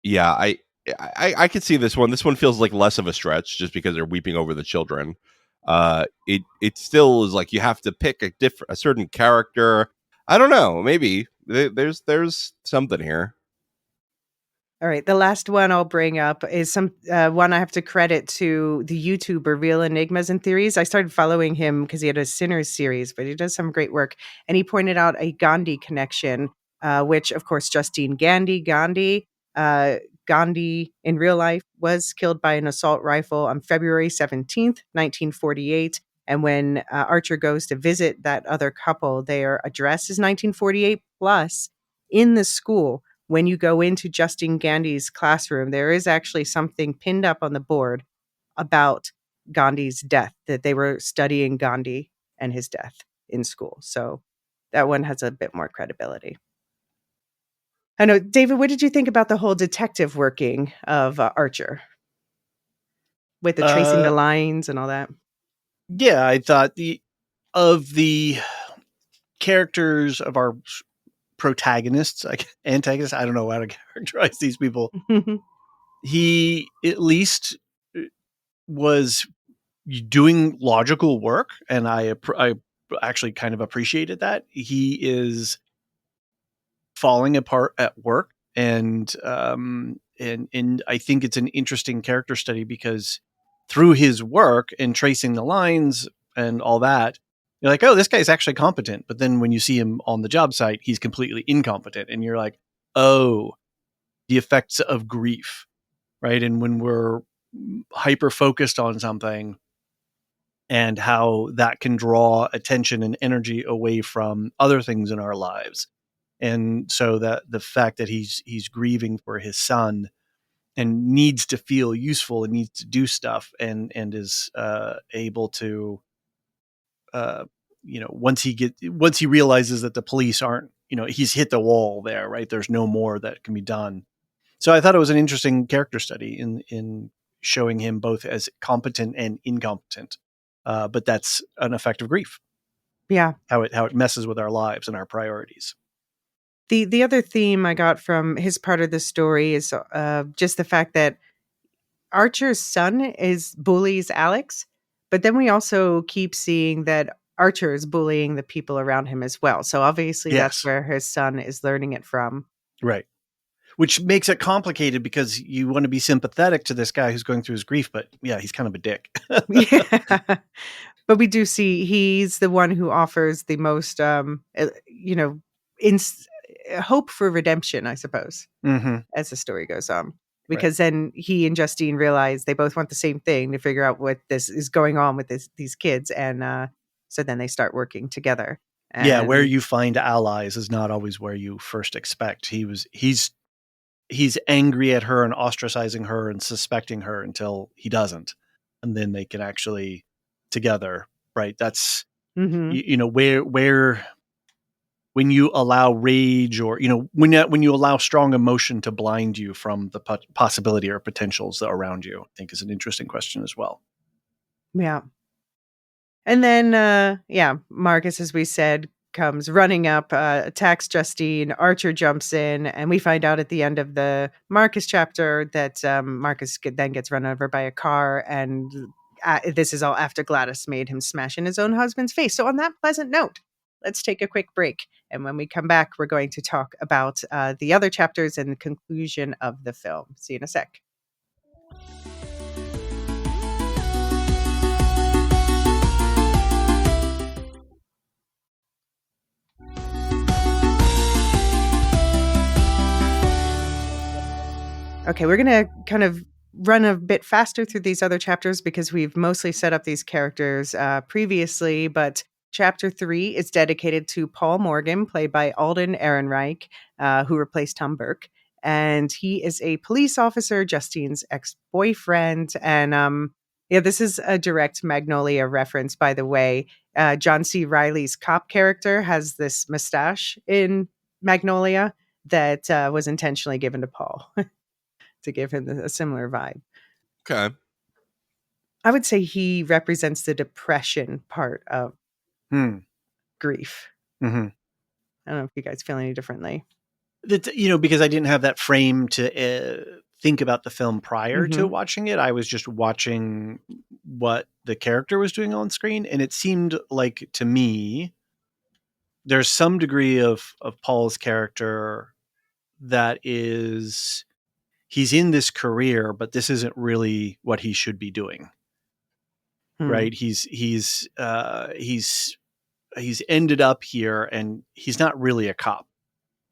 S3: yeah, I could see this one. This one feels like less of a stretch just because they're weeping over the children. It still is like you have to pick a certain character. I don't know. Maybe there's something here.
S2: All right, the last one I'll bring up is some one I have to credit to the YouTuber Real Enigmas and Theories. I started following him because he had a Sinners series, but he does some great work. And he pointed out a Gandhi connection, which, of course, Justine Gandhi in real life was killed by an assault rifle on February 17th, 1948. And when Archer goes to visit that other couple, their address is 1948 plus in the school. When you go into Justine Gandhi's classroom, there is actually something pinned up on the board about Gandhi's death, that they were studying Gandhi and his death in school. So that one has a bit more credibility. I know, David, what did you think about the whole detective working of Archer with the tracing the lines and all that?
S4: Yeah, I thought of the characters of our protagonists, antagonists, I don't know how to characterize these people. He at least was doing logical work, and I actually kind of appreciated that. He is falling apart at work, and I think it's an interesting character study because through his work and tracing the lines and all that, you're like, oh, this guy's actually competent. But then when you see him on the job site, he's completely incompetent, and you're like, oh, the effects of grief, right? And when we're hyper focused on something and how that can draw attention and energy away from other things in our lives. And so that the fact that he's grieving for his son and needs to feel useful and needs to do stuff and is able to once he realizes that the police aren't, he's hit the wall there, right? There's no more that can be done. So I thought it was an interesting character study in showing him both as competent and incompetent. But that's an effect of grief.
S2: Yeah.
S4: How it messes with our lives and our priorities.
S2: The other theme I got from his part of the story is just the fact that Archer's son bullies Alex, but then we also keep seeing that Archer is bullying the people around him as well. So obviously that's where his son is learning it from.
S4: Right. Which makes it complicated because you want to be sympathetic to this guy who's going through his grief, but yeah, he's kind of a dick.
S2: Yeah. But we do see he's the one who offers the most, hope for redemption, I suppose, as the story goes on. Because then he and Justine realize they both want the same thing, to figure out what this is going on with these kids. And so then they start working together.
S4: And where you find allies is not always where you first expect. He's angry at her and ostracizing her and suspecting her until he doesn't. And then they can actually together, right? That's, where when you allow rage or, when you allow strong emotion to blind you from the possibility or potentials around you, I think is an interesting question as well.
S2: Yeah. And then, Marcus, as we said, comes running up, attacks Justine. Archer jumps in, and we find out at the end of the Marcus chapter that Marcus then gets run over by a car, and this is all after Gladys made him smash in his own husband's face. So on that pleasant note, let's take a quick break. And when we come back, we're going to talk about the other chapters and the conclusion of the film. See you in a sec. Okay, we're going to kind of run a bit faster through these other chapters because we've mostly set up these characters previously, but Chapter 3 is dedicated to Paul Morgan, played by Alden Ehrenreich, who replaced Tom Burke. And he is a police officer, Justine's ex-boyfriend. And this is a direct Magnolia reference, by the way. John C. Reilly's cop character has this mustache in Magnolia that was intentionally given to Paul to give him a similar vibe.
S3: Okay.
S2: I would say he represents the depression part of grief.
S4: Mm-hmm.
S2: I don't know if you guys feel any differently.
S4: that, because I didn't have that frame to think about the film prior to watching it. I was just watching what the character was doing on screen. And it seemed like, to me, there's some degree of Paul's character that is, he's in this career, but this isn't really what he should be doing. Right. He's ended up here, and he's not really a cop.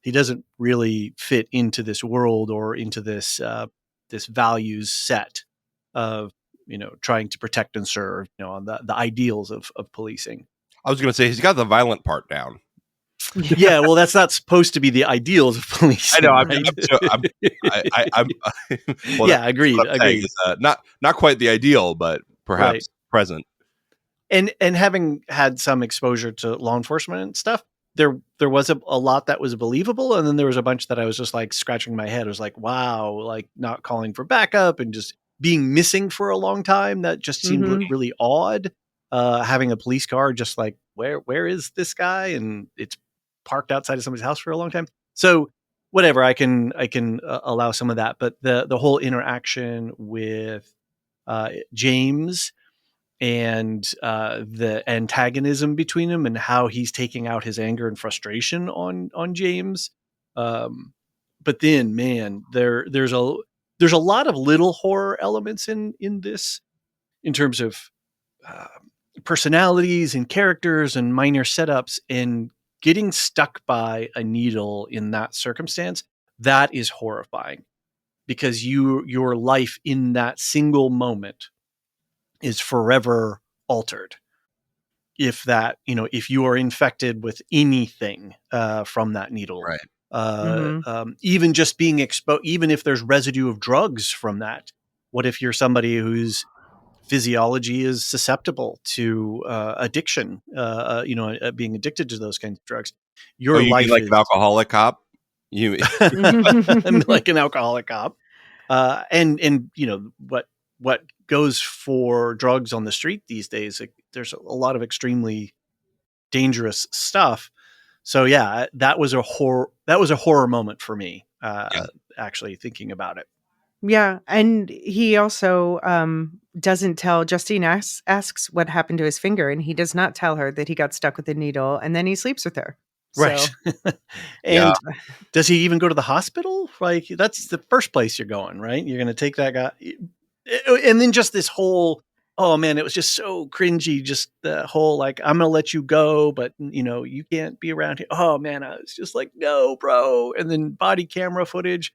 S4: He doesn't really fit into this world or into this this values set of trying to protect and serve, on the ideals of policing.
S3: I was going to say he's got the violent part down.
S4: Yeah, well, that's not supposed to be the ideals of policing.
S3: I know.
S4: Well, yeah, agreed. Agreed.
S3: Not quite the ideal, but perhaps present.
S4: And having had some exposure to law enforcement and stuff, there was a lot that was believable, and then there was a bunch that I was just like scratching my head. I was like, wow, like not calling for backup and just being missing for a long time. That just seemed really odd. Having a police car just like, where is this guy? And it's parked outside of somebody's house for a long time. So whatever, I can allow some of that, but the whole interaction with James and the antagonism between them and how he's taking out his anger and frustration on James. But then, man, there's a lot of little horror elements in this, in terms of personalities and characters and minor setups, and getting stuck by a needle in that circumstance. That is horrifying, because your life in that single moment is forever altered. If you are infected with anything from that needle,
S3: right?
S4: Even just being exposed, even if there's residue of drugs from that, what if you're somebody whose physiology is susceptible to addiction, being addicted to those kinds of drugs? Your life
S3: like an alcoholic cop.
S4: I'm like an alcoholic cop, and what goes for drugs on the street these days. There's a lot of extremely dangerous stuff. So yeah, that was a horror moment for me. Actually thinking about it.
S2: Yeah, and he also doesn't tell. Justine asks what happened to his finger, and he does not tell her that he got stuck with the needle, and then he sleeps with her.
S4: Right.
S2: So.
S4: And does he even go to the hospital? Like, that's the first place you're going, right? You're going to take that guy. And then just this whole, oh man, it was just so cringy. Just the whole, like, I'm going to let you go, but you can't be around here. Oh man, I was just like, no, bro. And then body camera footage.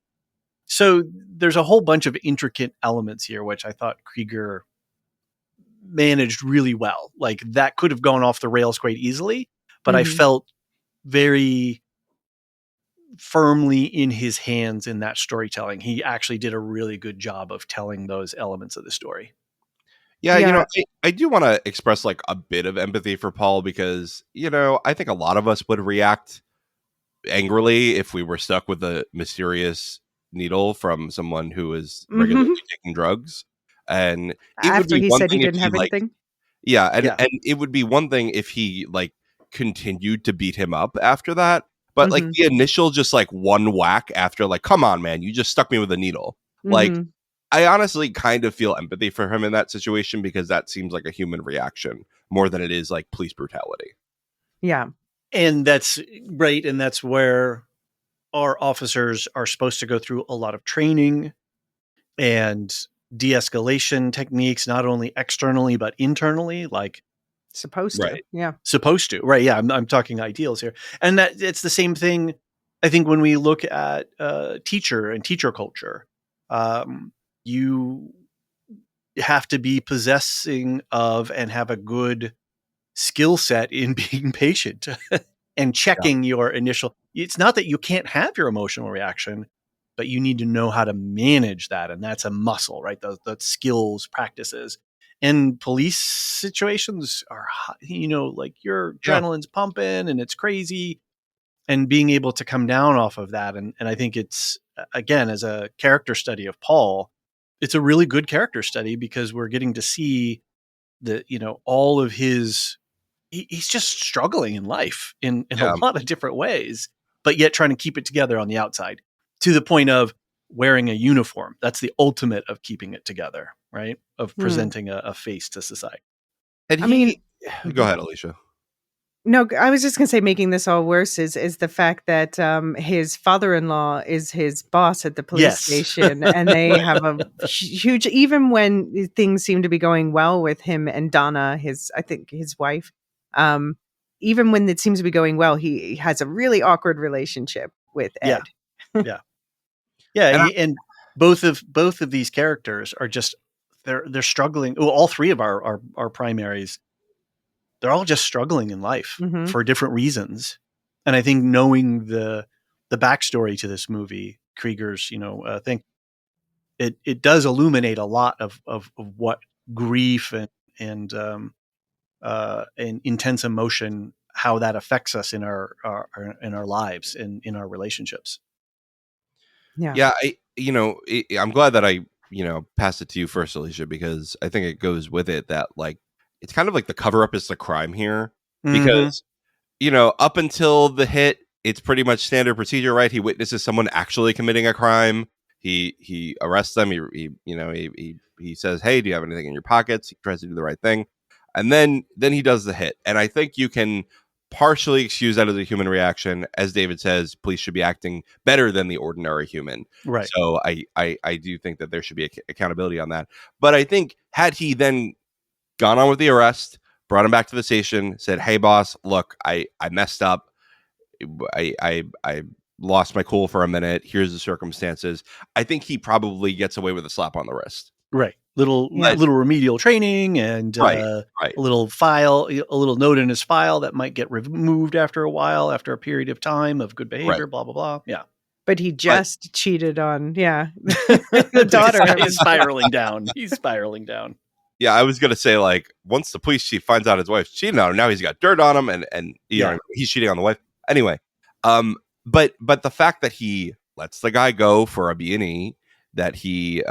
S4: So there's a whole bunch of intricate elements here, which I thought Cregger managed really well. Like, that could have gone off the rails quite easily, but I felt very firmly in his hands in that storytelling. He actually did a really good job of telling those elements of the story.
S3: Yeah. I do want to express like a bit of empathy for Paul, because, I think a lot of us would react angrily if we were stuck with a mysterious needle from someone who is regularly taking drugs. And it
S2: after
S3: would be
S2: he
S3: one
S2: said
S3: thing
S2: he
S3: if
S2: didn't have anything.
S3: And it would be one thing if he like continued to beat him up after that. But like the initial just like one whack after, like, come on, man, you just stuck me with a needle. Like, I honestly kind of feel empathy for him in that situation, because that seems like a human reaction more than it is like police brutality.
S2: Yeah.
S4: And that's right. And that's where our officers are supposed to go through a lot of training and de-escalation techniques, not only externally, but internally, like
S2: supposed to. Yeah.
S4: Supposed to. Right. Yeah. I'm talking ideals here. And that it's the same thing. I think when we look at teacher and teacher culture, you have to be possessing of and have a good skill set in being patient and checking your initial. It's not that you can't have your emotional reaction, but you need to know how to manage that. And that's a muscle, right? Those skills, practices. And police situations are, like your adrenaline's pumping and it's crazy, and being able to come down off of that. And I think it's, again, as a character study of Paul, it's a really good character study, because we're getting to see the, all of his, he's just struggling in life in a lot of different ways, but yet trying to keep it together on the outside, to the point of wearing a uniform. That's the ultimate of keeping it together, right? Of presenting a face to society.
S3: And
S2: I mean,
S3: go ahead, Elysia.
S2: No, I was just going to say, making this all worse is the fact that his father-in-law is his boss at the police
S4: Yes.
S2: station, and they have a huge. Even when things seem to be going well with him and Donna, I think his wife, even when it seems to be going well, he has a really awkward relationship with Ed.
S4: Yeah. And both of these characters are just they're struggling. Well, all three of our primaries, they're all just struggling in life for different reasons. And I think knowing the backstory to this movie, Cregger's, thing, it does illuminate a lot of what grief and intense emotion, how that affects us in our lives and in our relationships.
S2: Yeah.
S3: I'm glad that I passed it to you first, Elysia, because I think it goes with it that like it's kind of like the cover up is the crime here, because up until the hit, it's pretty much standard procedure, right? He witnesses someone actually committing a crime. He arrests them. He says, "Hey, do you have anything in your pockets?" He tries to do the right thing, and then he does the hit. And I think you can partially excuse that as a human reaction. As David says, police should be acting better than the ordinary human.
S4: Right.
S3: So I do think that there should be accountability on that. But I think had he then gone on with the arrest, brought him back to the station, said, "Hey, boss, look, I messed up. I lost my cool for a minute. Here's the circumstances." I think he probably gets away with a slap on the wrist.
S4: Right. Little remedial training and a little note in his file that might get removed after a while, after a period of time of good behavior, blah, blah, blah. Yeah.
S2: But he just cheated on, the daughter.
S4: He's spiraling down.
S3: Yeah, I was gonna say, like, once the police chief finds out his wife's cheating on him, now he's got dirt on him, and he's cheating on the wife. Anyway, but the fact that he lets the guy go for a B&E, that he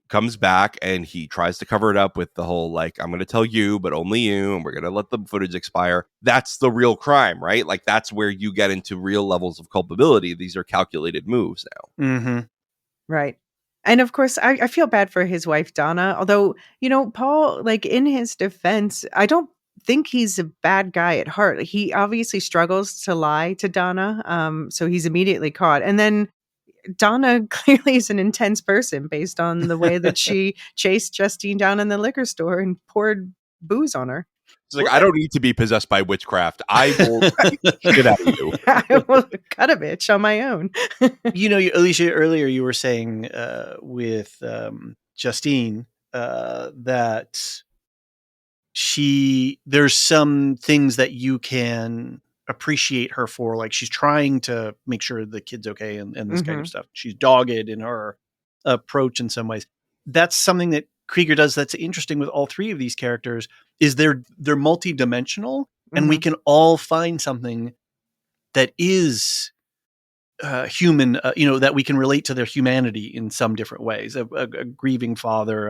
S3: comes back and he tries to cover it up with the whole, like, I'm going to tell you, but only you, and we're going to let the footage expire. That's the real crime, right? Like, that's where you get into real levels of culpability. These are calculated moves now.
S4: Mm-hmm.
S2: Right. And of course, I feel bad for his wife, Donna, although, Paul, like, in his defense, I don't think he's a bad guy at heart. He obviously struggles to lie to Donna. So he's immediately caught. And then Donna clearly is an intense person based on the way that she chased Justine down in the liquor store and poured booze on her.
S3: It's like, I don't need to be possessed by witchcraft. I will beat the shit out of you.
S2: I will cut a bitch on my own.
S4: Elysia, earlier you were saying with Justine that there's some things that you can appreciate her for, like she's trying to make sure the kid's okay and this kind of stuff. She's dogged in her approach in some ways. That's something that Cregger does that's interesting with all three of these characters, is they're multidimensional, and we can all find something that is human, that we can relate to their humanity in some different ways. A grieving father,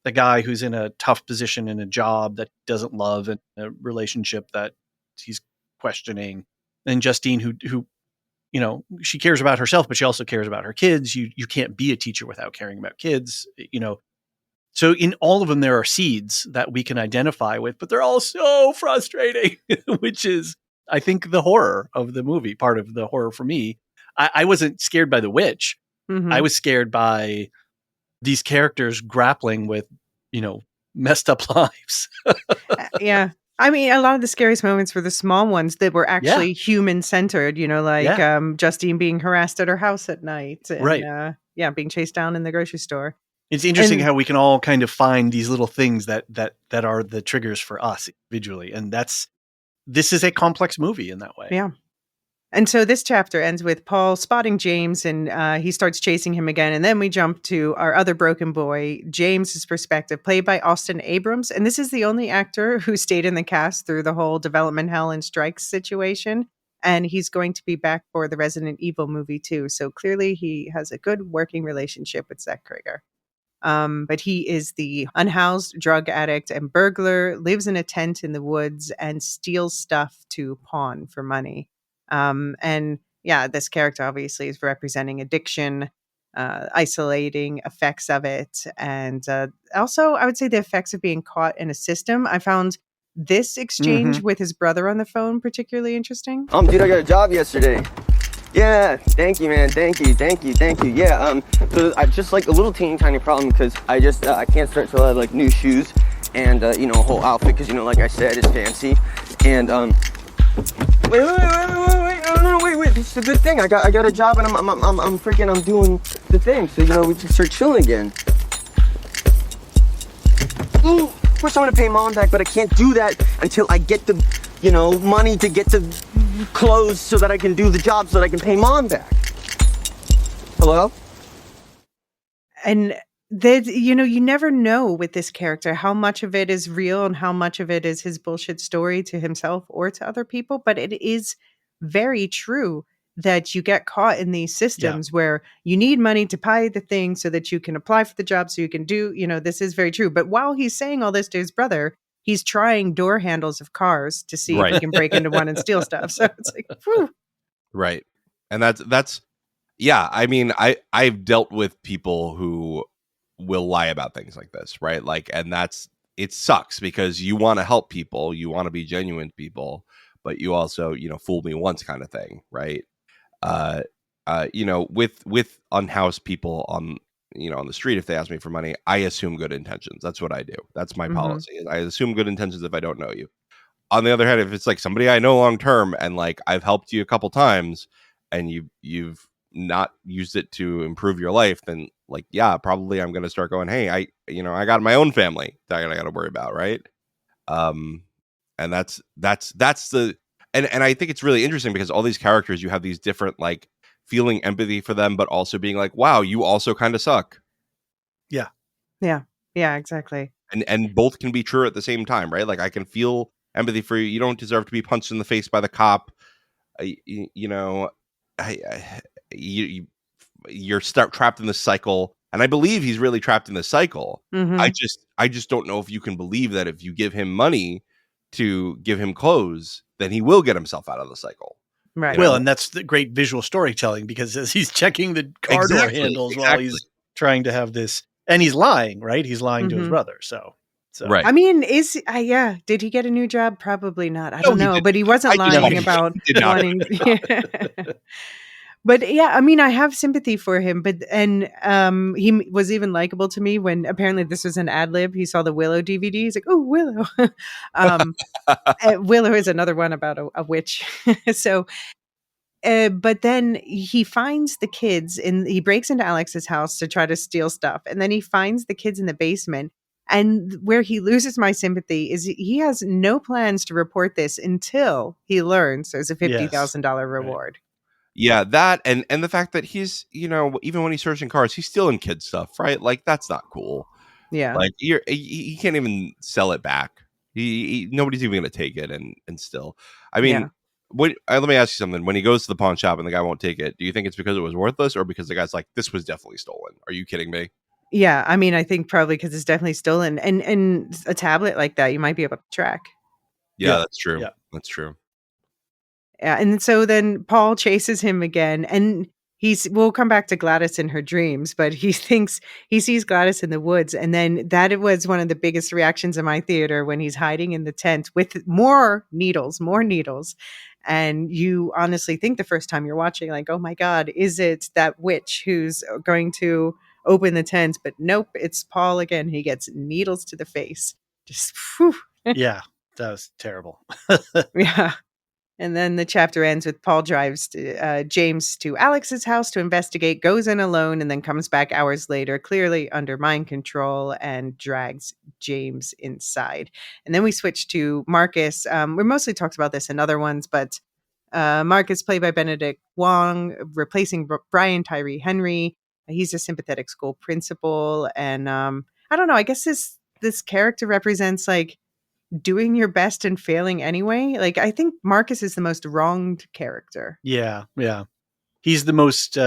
S4: a guy who's in a tough position in a job that doesn't love, and a relationship that he's questioning, and Justine who she cares about herself, but she also cares about her kids. You can't be a teacher without caring about kids, So in all of them, there are seeds that we can identify with, but they're all so frustrating, which is, I think, the horror of the movie. Part of the horror for me, I wasn't scared by the witch. I was scared by these characters grappling with, messed up lives.
S2: Yeah. I mean, a lot of the scariest moments were the small ones that were actually human-centered, Justine being harassed at her house at night. And, being chased down in the grocery store.
S4: It's interesting how we can all kind of find these little things that are the triggers for us individually. And this is a complex movie in that way.
S2: Yeah. And so this chapter ends with Paul spotting James, and he starts chasing him again. And then we jump to our other broken boy, James's perspective, played by Austin Abrams. And this is the only actor who stayed in the cast through the whole development hell and strikes situation. And he's going to be back for the Resident Evil movie too. So clearly he has a good working relationship with Zach Cregger. But he is the unhoused drug addict and burglar, lives in a tent in the woods, and steals stuff to pawn for money. And yeah, this character obviously is representing addiction, isolating effects of it, and also I would say the effects of being caught in a system. I found this exchange with his brother on the phone particularly interesting.
S9: Dude, I got a job yesterday. Yeah, thank you, man. Thank you. Yeah, so I just like a little teeny tiny problem because I can't start till I have like new shoes and a whole outfit because like I said, it's fancy. And wait, this is a good thing. I got a job and I'm doing the thing. So we can start chilling again. Ooh, of course I'm gonna pay mom back, but I can't do that until I get the money to get the clothes so that I can do the job so that I can pay mom back. Hello?
S2: And that you never know with this character how much of it is real and how much of it is his bullshit story to himself or to other people, but it is very true that you get caught in these systems where you need money to buy the thing so that you can apply for the job so you can do, this is very true. But while he's saying all this to his brother, he's trying door handles of cars to see if he can break into one and steal stuff. So it's like, whew.
S3: Right. And that's yeah, I mean, I've dealt with people who will lie about things like this, right? Like, and it sucks because you want to help people, you want to be genuine people, but you also, fool me once kind of thing, right? With unhoused people on the street, if they ask me for money, I assume good intentions. That's what I do. That's my policy. I assume good intentions if I don't know you. On the other hand, if it's like somebody I know long term and like I've helped you a couple times and you've not used it to improve your life, then like, yeah, probably I'm going to start going, hey, I got my own family that I got to worry about. Right. And that's the, and I think it's really interesting because all these characters, you have these different, like feeling empathy for them, but also being like, wow, you also kind of suck.
S4: Yeah.
S2: Yeah. Yeah, exactly.
S3: And both can be true at the same time, right? Like I can feel empathy for you. You don't deserve to be punched in the face by the cop. You're trapped in this cycle. And I believe he's really trapped in this cycle. I just don't know if you can believe that if you give him money to give him clothes, then he will get himself out of the cycle.
S2: Right.
S4: Well, and that's the great visual storytelling because as he's checking the car door handles while he's trying to have this, and he's lying, right? He's lying to his brother. So
S3: right.
S2: I mean, did he get a new job? Probably not. I don't know, but he wasn't lying about wanting. But yeah, I mean, I have sympathy for him, he was even likable to me when apparently this was an ad lib. He saw the Willow DVD. He's like, "Oh, Willow." Willow is another one about a witch. So, but then he finds the kids he breaks into Alex's house to try to steal stuff. And then he finds the kids in the basement. And where he loses my sympathy is he has no plans to report this until he learns there's a $50,000 reward.
S3: Right. Yeah, that and the fact that he's, even when he's searching cars, he's stealing kid stuff, right? Like that's not cool.
S2: Yeah.
S3: Like he can't even sell it back. Nobody's even going to take it and still. I mean, let me ask you something. When he goes to the pawn shop and the guy won't take it, do you think it's because it was worthless or because the guy's like, this was definitely stolen? Are you kidding me?
S2: Yeah, I mean, I think probably because it's definitely stolen. And a tablet like that, you might be able to track.
S3: Yeah, that's true. Yeah. That's true.
S2: Yeah, and so then Paul chases him again, and we'll come back to Gladys in her dreams, but he sees Gladys in the woods, and then that was one of the biggest reactions in my theater when he's hiding in the tent with more needles, and you honestly think the first time you're watching, like, oh my God, is it that witch who's going to open the tent? But nope, it's Paul again. He gets needles to the face. Just whew.
S4: Yeah, that was terrible.
S2: Yeah. And then the chapter ends with Paul drives James to Alex's house to investigate, goes in alone, and then comes back hours later, clearly under mind control, and drags James inside. And then we switch to Marcus. We mostly talked about this in other ones, but Marcus, played by Benedict Wong, replacing Brian Tyree Henry. He's a sympathetic school principal. And I don't know, I guess this character represents like doing your best and failing anyway. Like I think Marcus is the most wronged character.
S4: Yeah. He's the most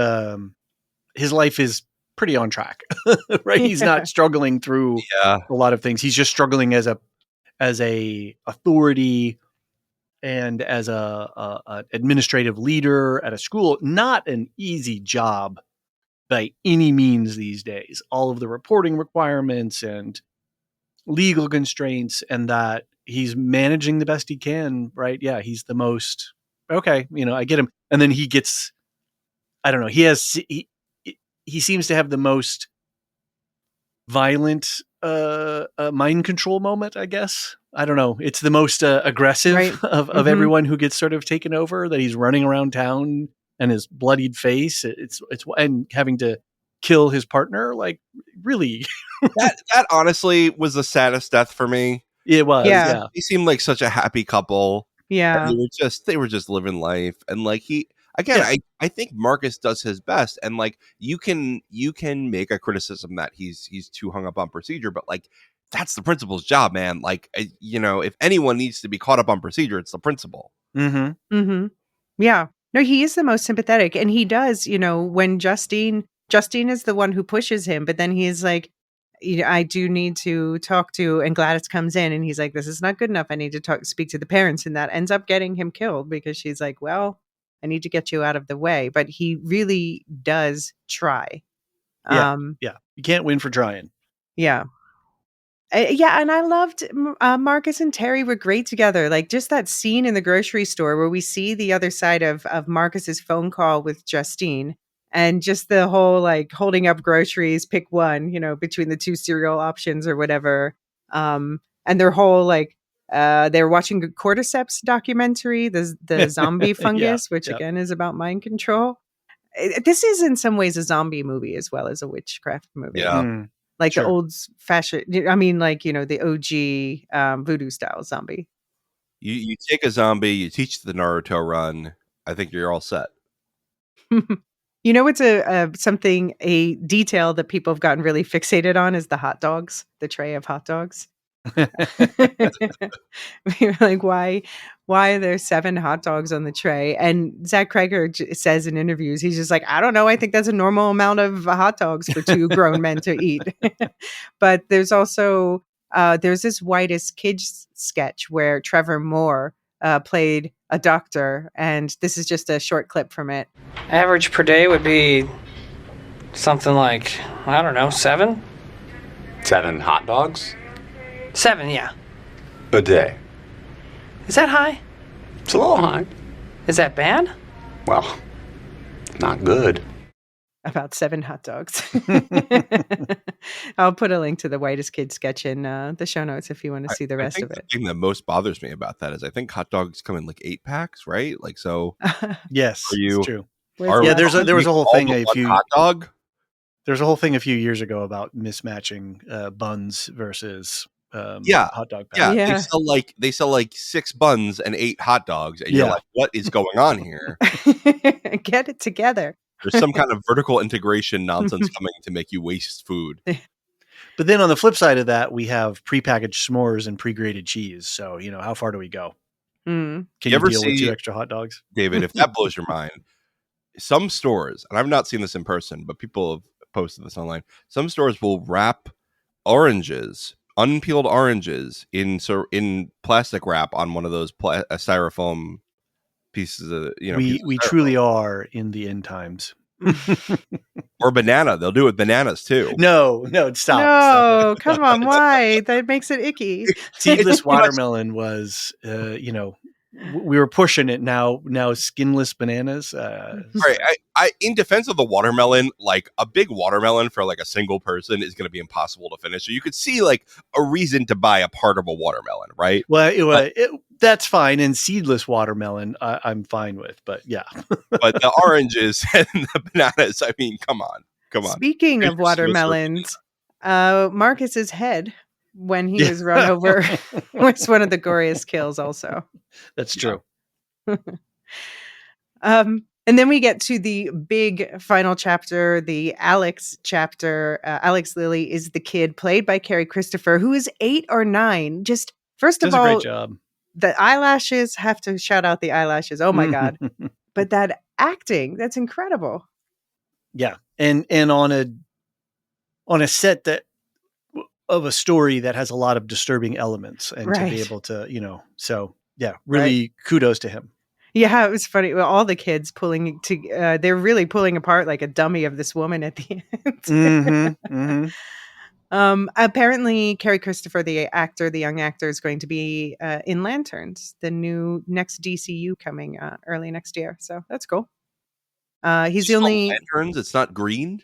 S4: his life is pretty on track, right? He's not struggling through a lot of things. He's just struggling as a authority and as a administrative leader at a school. Not an easy job by any means these days. All of the reporting requirements and legal constraints, and that he's managing the best he can, right? Yeah, he's the most, okay, I get him. And then he gets, I don't know, he seems to have the most violent mind control moment, I guess. I don't know. It's the most aggressive of everyone who gets sort of taken over, that he's running around town and his bloodied face. It's and having to kill his partner, like, really.
S3: that honestly was the saddest death for me.
S4: It was. Yeah.
S3: He seemed like such a happy couple.
S2: Yeah.
S3: And they were just living life. And like I think Marcus does his best. And like you can make a criticism that he's too hung up on procedure, but like that's the principal's job, man. Like, if anyone needs to be caught up on procedure, it's the principal.
S4: Mm-hmm.
S2: Mm-hmm. Yeah. No, he is the most sympathetic. And he does, when Justine is the one who pushes him, but then he's like, I do need to talk to, and Gladys comes in and he's like, this is not good enough. I need to speak to the parents. And that ends up getting him killed because she's like, well, I need to get you out of the way. But he really does try.
S4: Yeah. You can't win for trying.
S2: Yeah. And I loved Marcus and Terry were great together. Like just that scene in the grocery store where we see the other side of Marcus's phone call with Justine, and just the whole like holding up groceries, pick one, between the two cereal options or whatever. And their whole like they're watching a cordyceps documentary, the zombie fungus, which again is about mind control. This is in some ways a zombie movie as well as a witchcraft movie.
S3: Yeah.
S2: Like the old fashioned, I mean, like, the OG voodoo style zombie.
S3: You take a zombie, you teach the Naruto run. I think you're all set.
S2: It's a detail that people have gotten really fixated on is the hot dogs, the tray of hot dogs. We were like, why are there 7 hot dogs on the tray? And Zach Cregger says in interviews, he's just like, I don't know. I think that's a normal amount of hot dogs for 2 grown men to eat. But there's also there's this Whitest Kids sketch where Trevor Moore played a doctor, and this is just a short clip from it.
S10: Average per day would be something like, I don't know, 7?
S11: 7 hot dogs?
S10: 7, yeah.
S11: A day.
S10: Is that high?
S11: It's a little high.
S10: Is that bad?
S11: Well, not good.
S2: About 7 hot dogs. I'll put a link to the Whitest Kid sketch in the show notes if you want to see the rest of it.
S3: The thing that most bothers me about that is I think hot dogs come in like 8 packs, right? Like, so.
S4: Yes, it's true.
S2: Yeah,
S4: there was a whole thing
S3: hot dog.
S4: There's a whole thing a few years ago about mismatching buns versus hot dog packs.
S3: Yeah. They sell like 6 buns and 8 hot dogs, and you're like, what is going on here?
S2: Get it together.
S3: There's some kind of vertical integration nonsense coming to make you waste food.
S4: But then on the flip side of that, we have prepackaged s'mores and pre-grated cheese. So, how far do we go? Can you
S3: ever
S4: deal with
S3: see
S4: 2 extra hot dogs?
S3: David, if that blows your mind, some stores, and I've not seen this in person, but people have posted this online, some stores will wrap oranges, unpeeled oranges, in plastic wrap on one of those styrofoam pieces of,
S4: we truly are in the end times.
S3: Or banana. They'll do it with bananas too.
S4: No, stop.
S2: No, come on. Why? That makes it icky.
S4: Seedless watermelon was, we were pushing it. Now skinless bananas.
S3: Right. I in defense of the watermelon, like a big watermelon for like a single person is going to be impossible to finish. So you could see like a reason to buy a part of a watermelon, right?
S4: Well, that's fine. And seedless watermelon, I'm fine with. But yeah.
S3: But the oranges and the bananas, I mean, come on.
S2: Speaking of watermelons, Marcus's head when he was run over was one of the goriest kills also.
S4: That's true.
S2: And then we get to the big final chapter, the Alex chapter. Alex Lilly is the kid played by Carrie Christopher, who is 8 or 9. Just first of all,
S4: a great job.
S2: The eyelashes, have to shout out the eyelashes. Oh my God. But that acting, that's incredible.
S4: Yeah. And on on a set that of a story that has a lot of disturbing elements, and to be
S2: Right.
S4: able to, so yeah, really kudos to him.
S2: Yeah, it was funny. Well, all the kids they're really pulling apart like a dummy of this woman at the end. Apparently, Kerry Christopher, the young actor, is going to be in Lanterns, the new next DCU coming early next year. So that's cool. He's the only
S3: Lanterns. It's not green.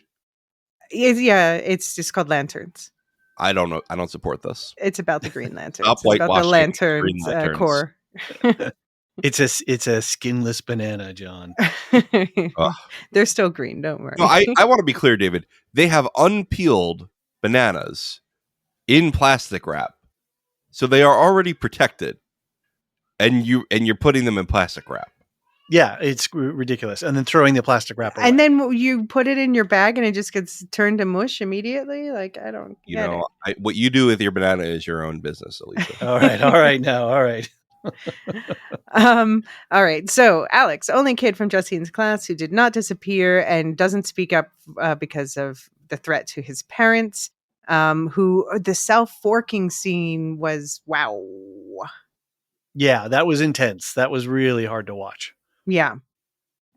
S2: It's just called Lanterns.
S3: I don't know. I don't support this.
S2: It's about the Green Lanterns.
S3: Stop
S2: It's about the
S3: whitewashing
S2: Lanterns core.
S4: It's a skinless banana, John.
S2: They're still green. Don't worry.
S3: No, I want to be clear, David. They have unpeeled bananas in plastic wrap, so they are already protected, and you're putting them in plastic wrap.
S4: Yeah, it's ridiculous. And then throwing the plastic wrap away.
S2: And then you put it in your bag and it just gets turned to mush immediately. Like, I don't get it.
S3: What you do with your banana is your own business, Elysia.
S4: All right.
S2: All right. So Alex, only kid from Justine's class who did not disappear and doesn't speak up because of the threat to his parents. Who the self-forking scene was wow.
S4: Yeah, that was intense. That was really hard to watch.
S2: Yeah.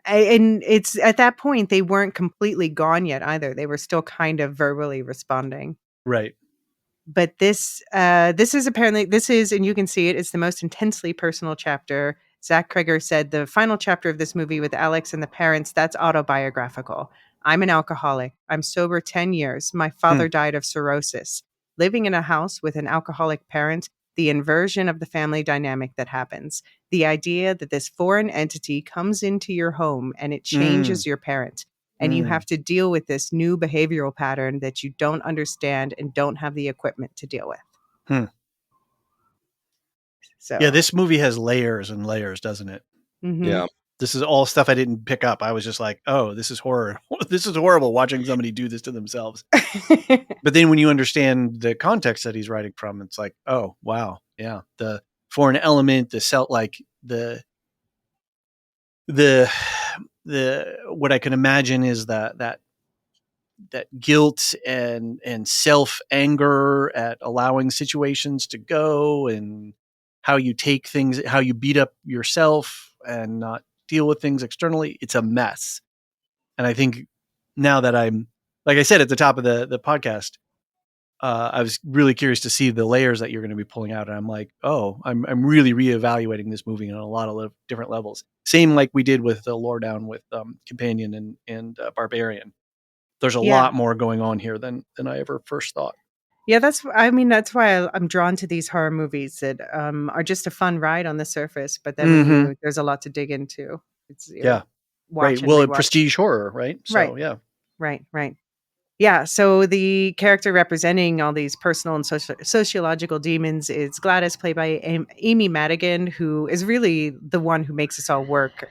S2: And it's at that point they weren't completely gone yet either. They were still kind of verbally responding.
S4: Right.
S2: But this is, and you can see it's the most intensely personal chapter. Zach Cregger said the final chapter of this movie with Alex and the parents, that's autobiographical. I'm an alcoholic. I'm sober 10 years. My father died of cirrhosis. Living in a house with an alcoholic parent, the inversion of the family dynamic that happens. The idea that this foreign entity comes into your home and it changes your parent. And you have to deal with this new behavioral pattern that you don't understand and don't have the equipment to deal with. So
S4: yeah, this movie has layers and layers, doesn't it?
S2: Mm-hmm.
S3: Yeah.
S4: This is all stuff I didn't pick up. I was just like, oh, this is horror. This is horrible watching somebody do this to themselves. But then when you understand the context that he's writing from, it's like, oh, wow. Yeah. The foreign element, the what I can imagine is that guilt and self anger at allowing situations to go, and how you take things, how you beat up yourself and not deal with things externally. It's a mess. And I think now that I'm, like I said at the top of the podcast, I was really curious to see the layers that you're going to be pulling out. And I'm like, oh, I'm really reevaluating this movie on a lot of different levels. Same like we did with the Lore Down with Companion and Barbarian. There's a lot more going on here than I ever first thought.
S2: Yeah, that's why I'm drawn to these horror movies that are just a fun ride on the surface, but then there's a lot to dig into. It's
S4: right. Well, prestige horror, right? So,
S2: right.
S4: Yeah.
S2: Right. Yeah. So the character representing all these personal and sociological demons is Gladys, played by Amy Madigan, who is really the one who makes this all work.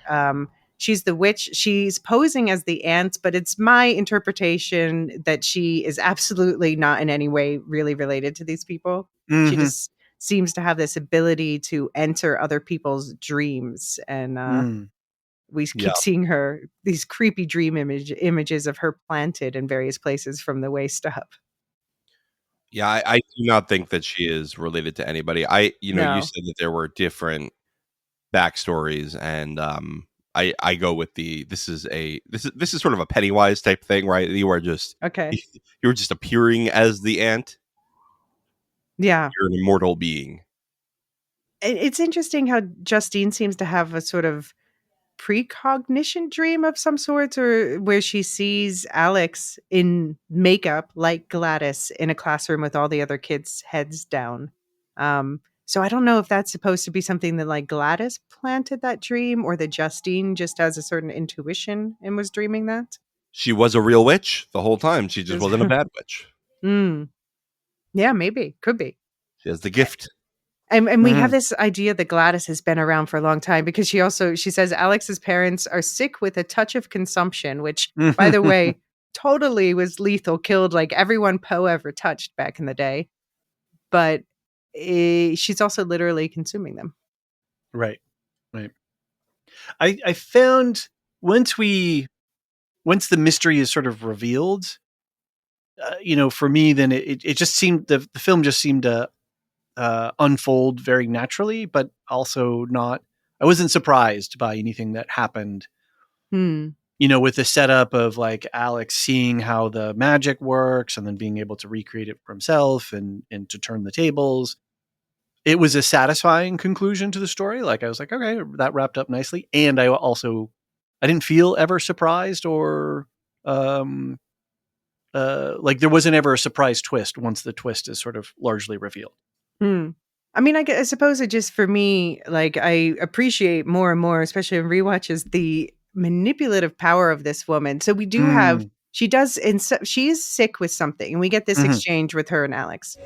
S2: She's the witch. She's posing as the aunt, but it's my interpretation that she is absolutely not in any way really related to these people. She just seems to have this ability to enter other people's dreams. And we keep seeing these creepy dream images of her planted in various places from the waist up.
S3: Yeah, I do not think that she is related to anybody. You said that there were different backstories, and I go with this is sort of a Pennywise type thing, right? You are just you're just appearing as the ant.
S2: Yeah,
S3: you're an immortal being.
S2: It's interesting how Justine seems to have a sort of precognition dream of some sort, or where she sees Alex in makeup like Gladys in a classroom with all the other kids' heads down. So I don't know if that's supposed to be something that like Gladys planted that dream, or that Justine just has a certain intuition and was dreaming that.
S3: She was a real witch the whole time. She just wasn't a bad witch.
S2: Yeah, maybe. Could be.
S3: She has the gift.
S2: And we have this idea that Gladys has been around for a long time, because she says Alex's parents are sick with a touch of consumption, which, by the way, totally was lethal, killed like everyone Poe ever touched back in the day. But she's also literally consuming them.
S4: Right. I found once the mystery is sort of revealed, for me, then it just seemed the film just seemed to unfold very naturally, but also not. I wasn't surprised by anything that happened. With the setup of like Alex seeing how the magic works and then being able to recreate it for himself and to turn the tables. It was a satisfying conclusion to the story. Like I was like, okay, that wrapped up nicely. And I didn't feel ever surprised or like there wasn't ever a surprise twist once the twist is sort of largely revealed.
S2: I mean, I suppose it just, for me, like, I appreciate more and more, especially in rewatches, the manipulative power of this woman. So we do have, she is sick with something, and we get this exchange with her and Alex.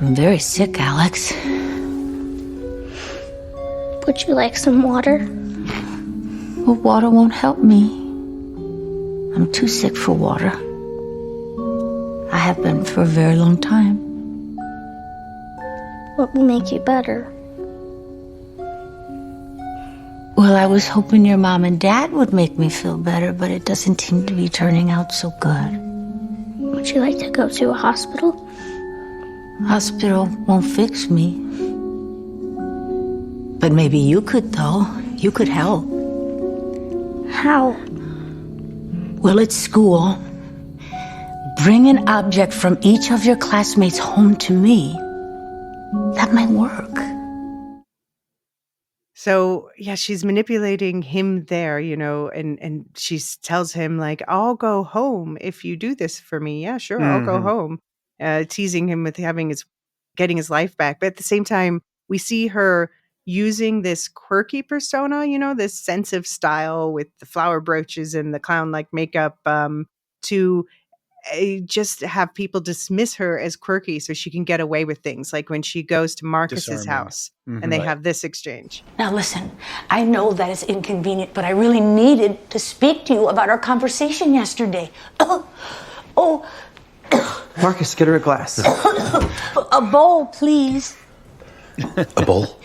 S12: I'm very sick, Alex.
S1: Would you like some water?
S12: Well, water won't help me. I'm too sick for water. I have been for a very long time.
S1: What will make you better?
S12: Well, I was hoping your mom and dad would make me feel better, but it doesn't seem to be turning out so good.
S1: Would you like to go to a hospital?
S12: Hospital won't fix me. But maybe you could, though. You could help.
S1: How?
S12: Well, at school, bring an object from each of your classmates home to me. That might work.
S2: So yeah, she's manipulating him there, and she tells him like, "I'll go home if you do this for me." Yeah, sure, I'll go home. Teasing him with getting his life back, but at the same time, we see her using this quirky persona, this sense of style with the flower brooches and the clown-like makeup, to just have people dismiss her as quirky so she can get away with things, like when she goes to Marcus's house and they have this exchange.
S12: Now listen, I know that it's inconvenient, but I really needed to speak to you about our conversation yesterday. Oh.
S13: Marcus, get her a glass.
S12: A bowl, please.
S6: A bowl?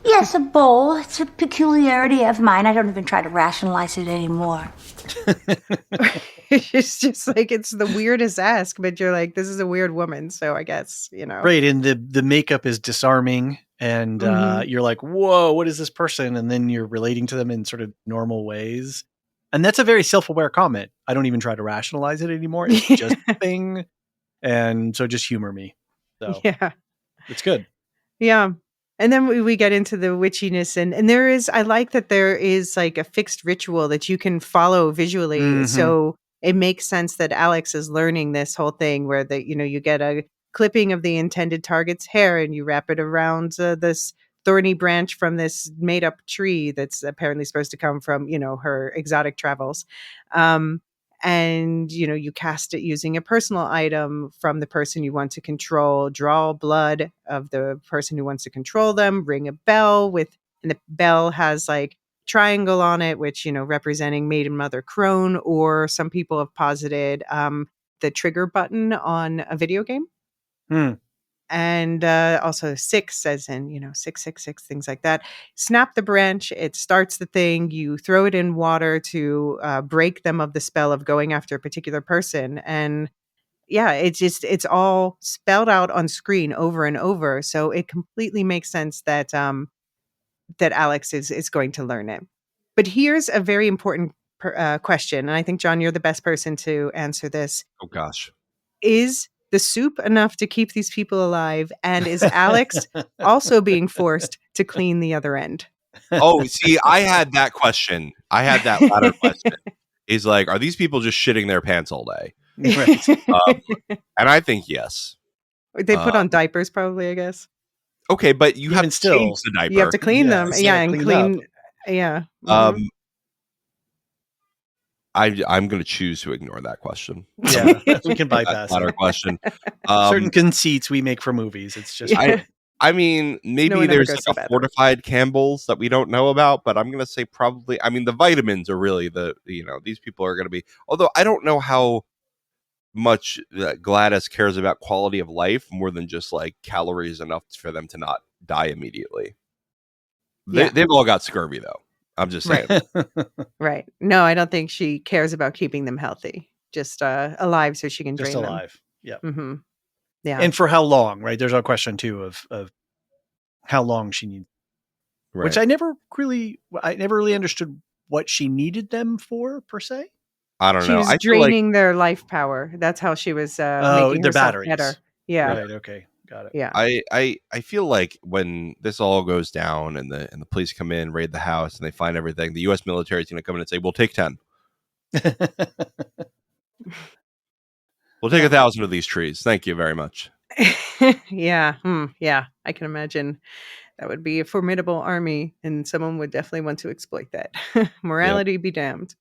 S12: Yes, a bowl. It's a peculiarity of mine. I don't even try to rationalize it anymore.
S2: It's just like, it's the weirdest ask, but you're like, this is a weird woman, so I guess,
S4: Right, and the makeup is disarming, and you're like, whoa, what is this person? And then you're relating to them in sort of normal ways. And that's a very self-aware comment. I don't even try to rationalize it anymore. It's just a thing. And so just humor me. So
S2: yeah,
S4: it's good.
S2: Yeah. And then we get into the witchiness, and I like that there is like a fixed ritual that you can follow visually. So it makes sense that Alex is learning this whole thing where you get a clipping of the intended target's hair and you wrap it around this thorny branch from this made up tree that's apparently supposed to come from, her exotic travels. And you cast it using a personal item from the person you want to control, draw blood of the person who wants to control them, ring a bell and the bell has like triangle on it, which representing maiden mother crone, or some people have posited the trigger button on a video game. And also 6 as in 666, things like that. Snap the branch, it starts the thing, you throw it in water to break them of the spell of going after a particular person. And yeah, it's all spelled out on screen over and over, so it completely makes sense that that Alex is going to learn it. But here's a very important question, and I think, John, you're the best person to answer this.
S3: Oh gosh.
S2: Is the soup enough to keep these people alive? And is Alex also being forced to clean the other end?
S3: Oh, see, I had that question. I had that latter question. Is like, are these people just shitting their pants all day?
S2: Right.
S3: And I think yes.
S2: They put on diapers, probably, I guess.
S3: Okay, but you have to
S4: still
S3: change the diaper.
S2: You have to clean them. Yeah, and clean. Yeah.
S3: I'm going to choose to ignore that question.
S4: Yeah, we can bypass
S3: that question.
S4: Certain conceits we make for movies. It's just.
S3: I mean, maybe there's like a fortified Campbell's that we don't know about, but I'm going to say probably. I mean, the vitamins are really these people are going to be. Although I don't know how much Gladys cares about quality of life more than just like calories enough for them to not die immediately. They've all got scurvy though. I'm just saying.
S2: Right. No, I don't think she cares about keeping them healthy. just alive so she can
S4: Just
S2: drain
S4: alive. Yeah.
S2: them. Mm-hmm. Yeah.
S4: And for how long, right? There's a question too of how long she needs.
S3: Right.
S4: Which I never really understood what she needed them for per se.
S3: I don't
S2: She
S3: know.
S2: was
S3: I feel like
S2: draining their life power. That's how she was making
S4: their
S2: herself
S4: batteries.
S2: better. Yeah.
S4: Right. Okay. Got it.
S2: Yeah.
S3: I feel like when this all goes down and the police come in, raid the house, and they find everything, the U.S. military is going to come in and say, "We'll take 10. We'll take 1,000 of these trees. Thank you very much."
S2: Yeah. Yeah. I can imagine that would be a formidable army, and someone would definitely want to exploit that. Morality be damned.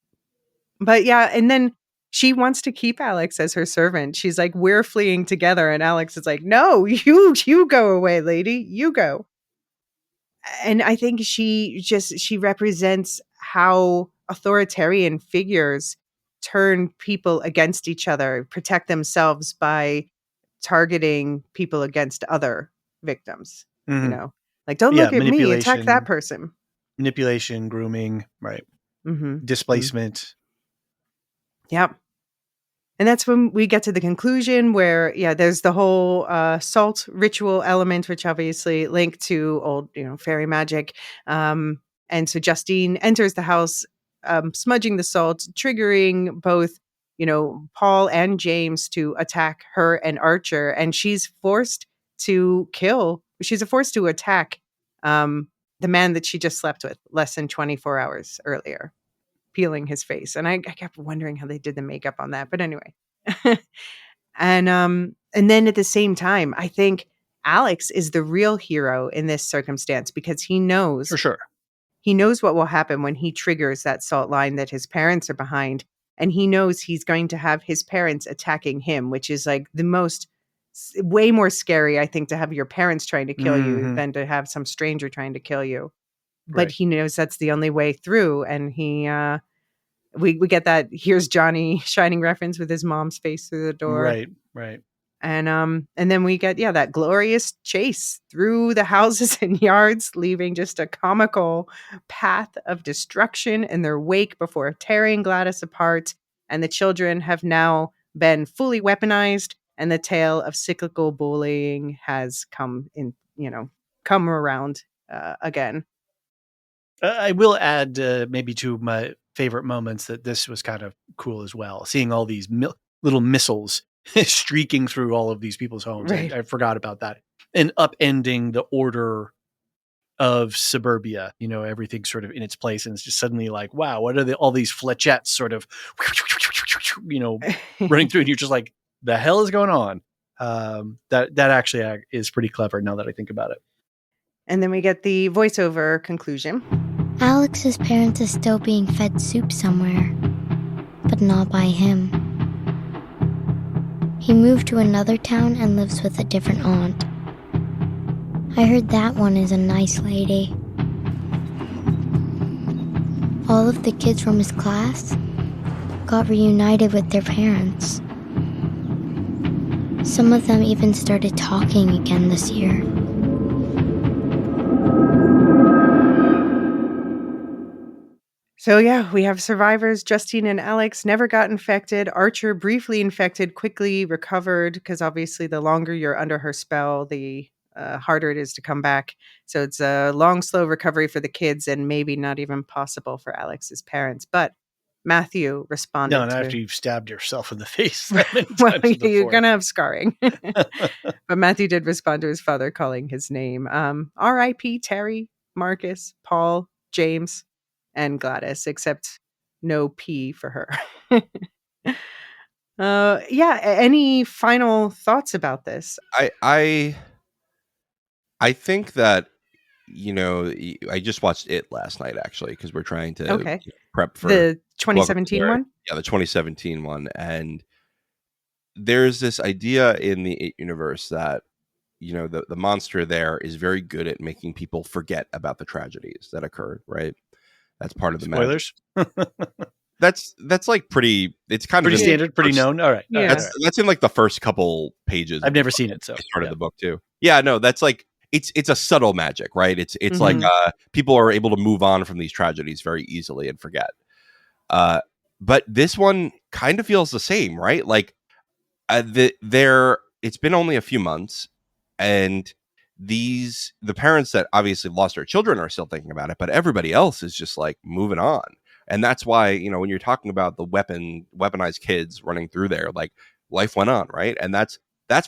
S2: But yeah, and then she wants to keep Alex as her servant. She's like, "We're fleeing together," and Alex is like, "No, you go away, lady. You go." And I think she represents how authoritarian figures turn people against each other, protect themselves by targeting people against other victims. You know, like, don't look at me, attack that person.
S4: Manipulation, grooming, right?
S2: Mm-hmm.
S4: Displacement.
S2: Yep. And that's when we get to the conclusion where, there's the whole salt ritual element, which obviously linked to old, fairy magic. And so Justine enters the house, smudging the salt, triggering both, Paul and James to attack her and Archer. And she's forced to attack the man that she just slept with less than 24 hours earlier, peeling his face. And I kept wondering how they did the makeup on that. But anyway. And then at the same time, I think Alex is the real hero in this circumstance because he knows
S4: For sure.
S2: He knows what will happen when he triggers that salt line that his parents are behind. And he knows he's going to have his parents attacking him, which is like way more scary, I think, to have your parents trying to kill you than to have some stranger trying to kill you. But he knows that's the only way through. And we get that "Here's Johnny" Shining reference with his mom's face through the door.
S4: Right.
S2: And then we get, that glorious chase through the houses and yards, leaving just a comical path of destruction in their wake before tearing Gladys apart. And the children have now been fully weaponized, and the tale of cyclical bullying has come around again.
S4: I will add maybe to my favorite moments that this was kind of cool as well. Seeing all these little missiles streaking through all of these people's homes.
S2: Right.
S4: I forgot about that. And upending the order of suburbia, everything's sort of in its place. And it's just suddenly like, wow, what are all these flechettes sort of, running through, and you're just like, the hell is going on? That actually is pretty clever now that I think about it.
S2: And then we get the voiceover conclusion.
S1: Alex's parents are still being fed soup somewhere, but not by him. He moved to another town and lives with a different aunt. I heard that one is a nice lady. All of the kids from his class got reunited with their parents. Some of them even started talking again this year.
S2: So we have survivors. Justine and Alex never got infected. Archer briefly infected, quickly recovered, because obviously the longer you're under her spell, the harder it is to come back. So it's a long, slow recovery for the kids, and maybe not even possible for Alex's parents. But Matthew responded.
S4: No, and after you've stabbed yourself in the face that many times before.
S2: You're going to have scarring. But Matthew did respond to his father calling his name. R.I.P. Terry, Marcus, Paul, James, and Gladys, except no P for her. Any final thoughts about this?
S3: I think that, I just watched it last night, actually, because we're trying to prep for
S2: the 2017 one.
S3: Yeah, the 2017 one. And there's this idea in the It universe that, the monster there is very good at making people forget about the tragedies that occurred, right? That's part of the
S4: spoilers.
S3: That's like pretty. It's kind
S4: pretty
S3: of
S4: standard, pretty known. All right.
S2: Yeah.
S3: That's in like the first couple pages.
S4: I've never seen it, so
S3: part of the book too. Yeah, no, that's like it's a subtle magic, right? It's like people are able to move on from these tragedies very easily and forget. But this one kind of feels the same, right? Like it's been only a few months, and the parents that obviously lost their children are still thinking about it, but everybody else is just like moving on. And that's why, when you're talking about the weaponized kids running through there, like life went on, right? And that's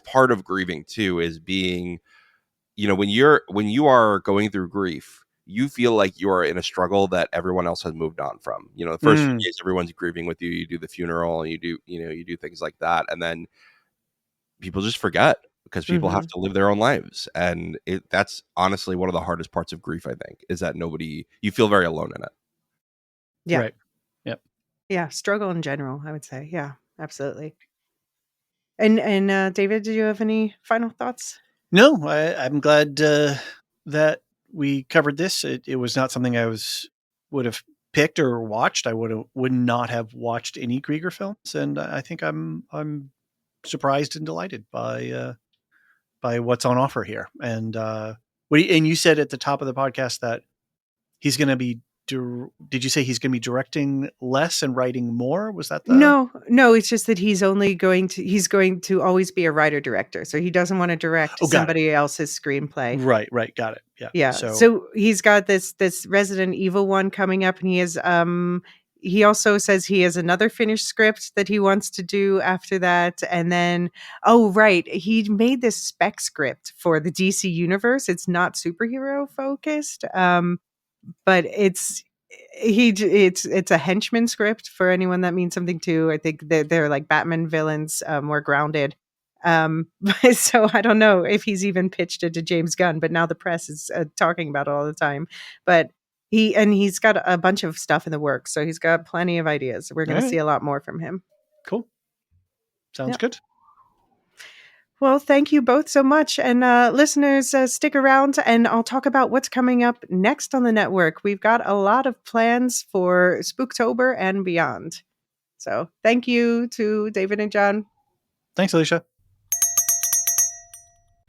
S3: part of grieving too, is being, when you are going through grief, you feel like you are in a struggle that everyone else has moved on from. The first few days, everyone's grieving with you. You do the funeral, and you do things like that, and then people just forget because people have to live their own lives, and that's honestly one of the hardest parts of grief. I think is that you feel very alone in it.
S2: Yeah.
S4: Right. Yep.
S2: Yeah. Struggle in general, I would say. Yeah, absolutely. And David, do you have any final thoughts?
S4: No, I'm glad that we covered this. It was not something I would have picked or watched. I would not have watched any Cregger films, and I think I'm surprised and delighted by what's on offer here. And and you said at the top of the podcast that he's going to be. Did you say he's going to be directing less and writing more? Was that the...
S2: No, it's just that he's going to always be a writer director. So he doesn't want to direct somebody else's screenplay.
S4: Right. Got it. Yeah.
S2: Yeah. So he's got this Resident Evil one coming up, and he has he also says he has another finished script that he wants to do after that. And then, he made this spec script for the DC universe. It's not superhero focused. But it's a henchman script for anyone that means something to. I think they're like Batman villains, more grounded. So I don't know if he's even pitched it to James Gunn, but now the press is talking about it all the time. But he's got a bunch of stuff in the works, so he's got plenty of ideas. We're going to see a lot more from him.
S4: Cool. Sounds good.
S2: Well, thank you both so much. And listeners, stick around and I'll talk about what's coming up next on the network. We've got a lot of plans for Spooktober and beyond. So thank you to David and John.
S4: Thanks, Elysia.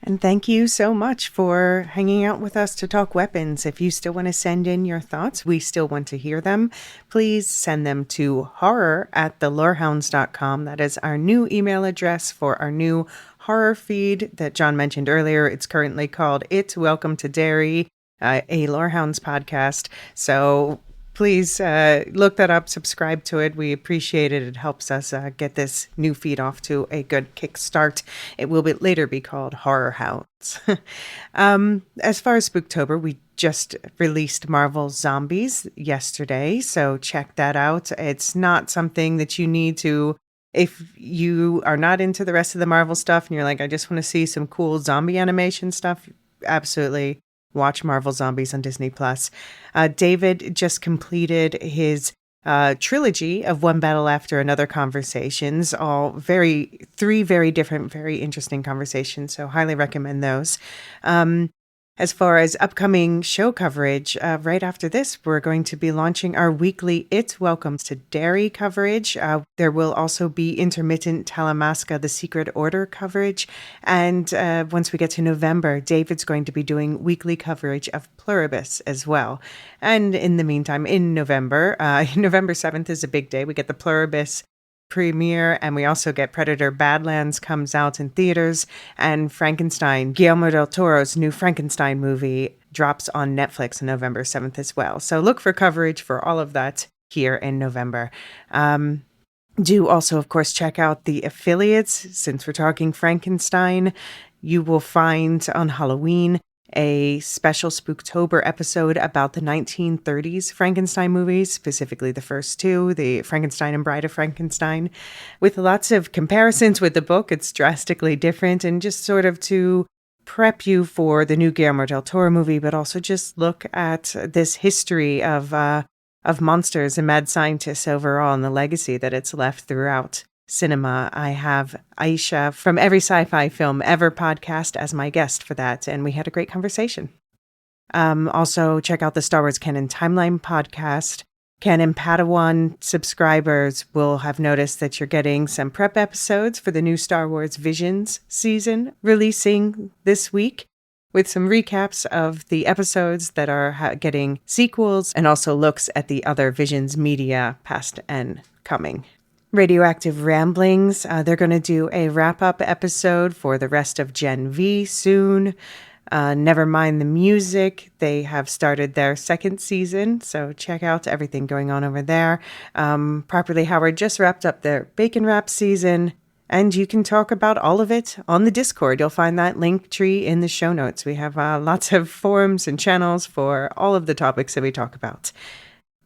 S2: And thank you so much for hanging out with us to talk weapons. If you still want to send in your thoughts, we still want to hear them. Please send them to horror@thelorehounds.com. That is our new email address for our new horror feed that John mentioned earlier. It's currently called It's Welcome to Derry, a Lorehounds podcast. So please look that up, subscribe to it. We appreciate it. It helps us get this new feed off to a good kickstart. It will later be called Horror Hounds. As far as Spooktober, we just released Marvel's Zombies yesterday, so check that out. It's not something that you need to... If you are not into the rest of the Marvel stuff and you're like, I just want to see some cool zombie animation stuff, absolutely watch Marvel Zombies on Disney+. David just completed his trilogy of One Battle After Another conversations, three very different, very interesting conversations, so highly recommend those. As far as upcoming show coverage, right after this, we're going to be launching our weekly It's Welcome to Derry coverage. There will also be intermittent Talamasca, The Secret Order coverage. And once we get to November, David's going to be doing weekly coverage of Pluribus as well. And in the meantime, in November, November 7th is a big day. We get the Pluribus premiere, and we also get Predator Badlands comes out in theaters, and Frankenstein, Guillermo del Toro's new Frankenstein movie, drops on Netflix on November 7th as well. So look for coverage for all of that here in November. Do also, of course, check out the affiliates. Since we're talking Frankenstein, you will find on Halloween a special Spooktober episode about the 1930s Frankenstein movies, specifically the first two, the Frankenstein and Bride of Frankenstein, with lots of comparisons with the book. It's drastically different, and just sort of to prep you for the new Guillermo del Toro movie, but also just look at this history of monsters and mad scientists overall and the legacy that it's left throughout cinema. I have Aisha from Every Sci-Fi Film Ever podcast as my guest for that, and we had a great conversation. Also, check out the Star Wars Canon Timeline podcast. Canon Padawan subscribers will have noticed that you're getting some prep episodes for the new Star Wars Visions season releasing this week, with some recaps of the episodes that are getting sequels and also looks at the other Visions media past and coming. Radioactive Ramblings. They're going to do a wrap-up episode for the rest of Gen V soon. Never mind the music. They have started their second season, so check out everything going on over there. Properly Howard just wrapped up their Bacon Wrap season, and you can talk about all of it on the Discord. You'll find that link tree in the show notes. We have lots of forums and channels for all of the topics that we talk about.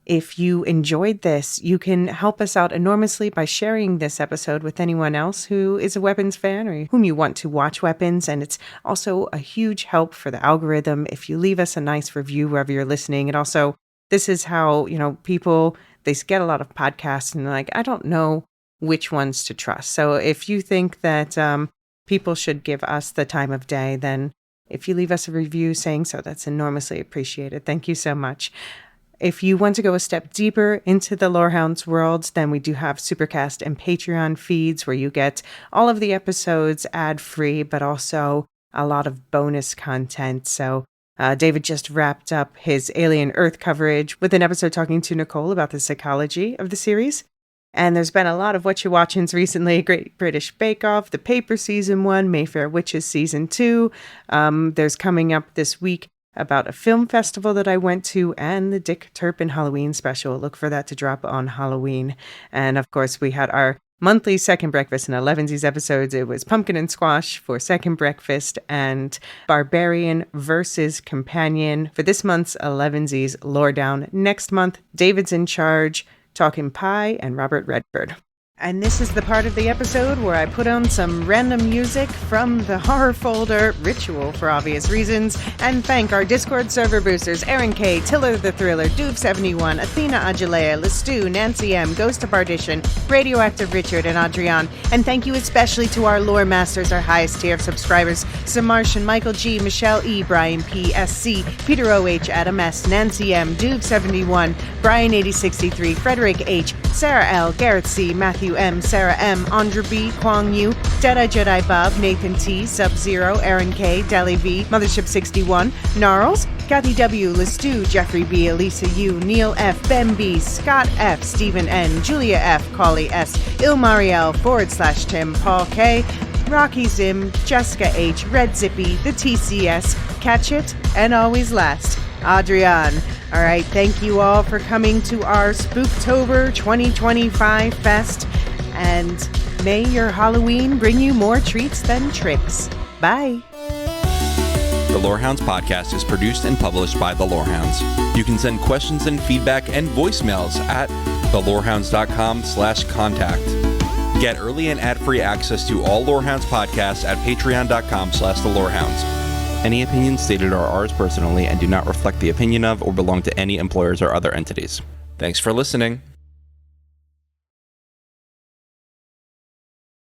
S2: If you enjoyed this, you can help us out enormously by sharing this episode with anyone else who is a Weapons fan or whom you want to watch Weapons. And it's also a huge help for the algorithm if you leave us a nice review wherever you're listening. And also, this is how, people, they get a lot of podcasts and they're like, I don't know which ones to trust. So if you think that people should give us the time of day, then if you leave us a review saying so, that's enormously appreciated. Thank you so much. If you want to go a step deeper into the Lorehounds world, then we do have Supercast and Patreon feeds where you get all of the episodes ad-free, but also a lot of bonus content. So David just wrapped up his Alien Earth coverage with an episode talking to Nicole about the psychology of the series. And there's been a lot of What You Watchins recently. Great British Bake Off, The Paper Season 1, Mayfair Witches Season 2. There's coming up this week about a film festival that I went to and the Dick Turpin Halloween special. Look for that to drop on Halloween. And of course, we had our monthly Second Breakfast and Elevensies episodes. It was Pumpkin and Squash for Second Breakfast and Barbarian versus Companion for this month's Elevensies Lore Down. Next month, David's in charge, talking Pie and Robert Redford. And this is the part of the episode where I put on some random music from the horror folder, Ritual for obvious reasons, and thank our Discord server boosters, Aaron K, Tiller the Thriller, Doof71, Athena Ajalea, Lestu, Nancy M, Ghost of Partition, Radioactive Richard, and Adrian. And thank you especially to our Lore Masters, our highest tier of subscribers, Samartian, Michael G, Michelle E, Brian P, SC, Peter OH, Adam S, Nancy M, Doof71, Brian 8063, Frederick H, Sarah L, Garrett C, Matthew M, Sarah M, Andra B, Kwang Yu, Deadeye Jedi Bob, Nathan T, Sub-Zero, Aaron K, Deli V, Mothership 61, Gnarls, Kathy W, Lestu, Jeffrey B, Elisa U, Neil F, Ben B, Scott F, Stephen N, Julia F, Collie S, Ilmariel, /Tim, Paul K, Rocky Zim, Jessica H, Red Zippy, the TCS, Catch It, and always last, Adrian. All right, thank you all for coming to our Spooktober 2025 Fest, and may your Halloween bring you more treats than tricks. Bye.
S14: The Lorehounds podcast is produced and published by The Lorehounds. You can send questions and feedback and voicemails at thelorehounds.com/contact. Get early and ad-free access to all Lorehounds podcasts at patreon.com/thelorehounds. Any opinions stated are ours personally and do not reflect the opinion of or belong to any employers or other entities. Thanks for listening.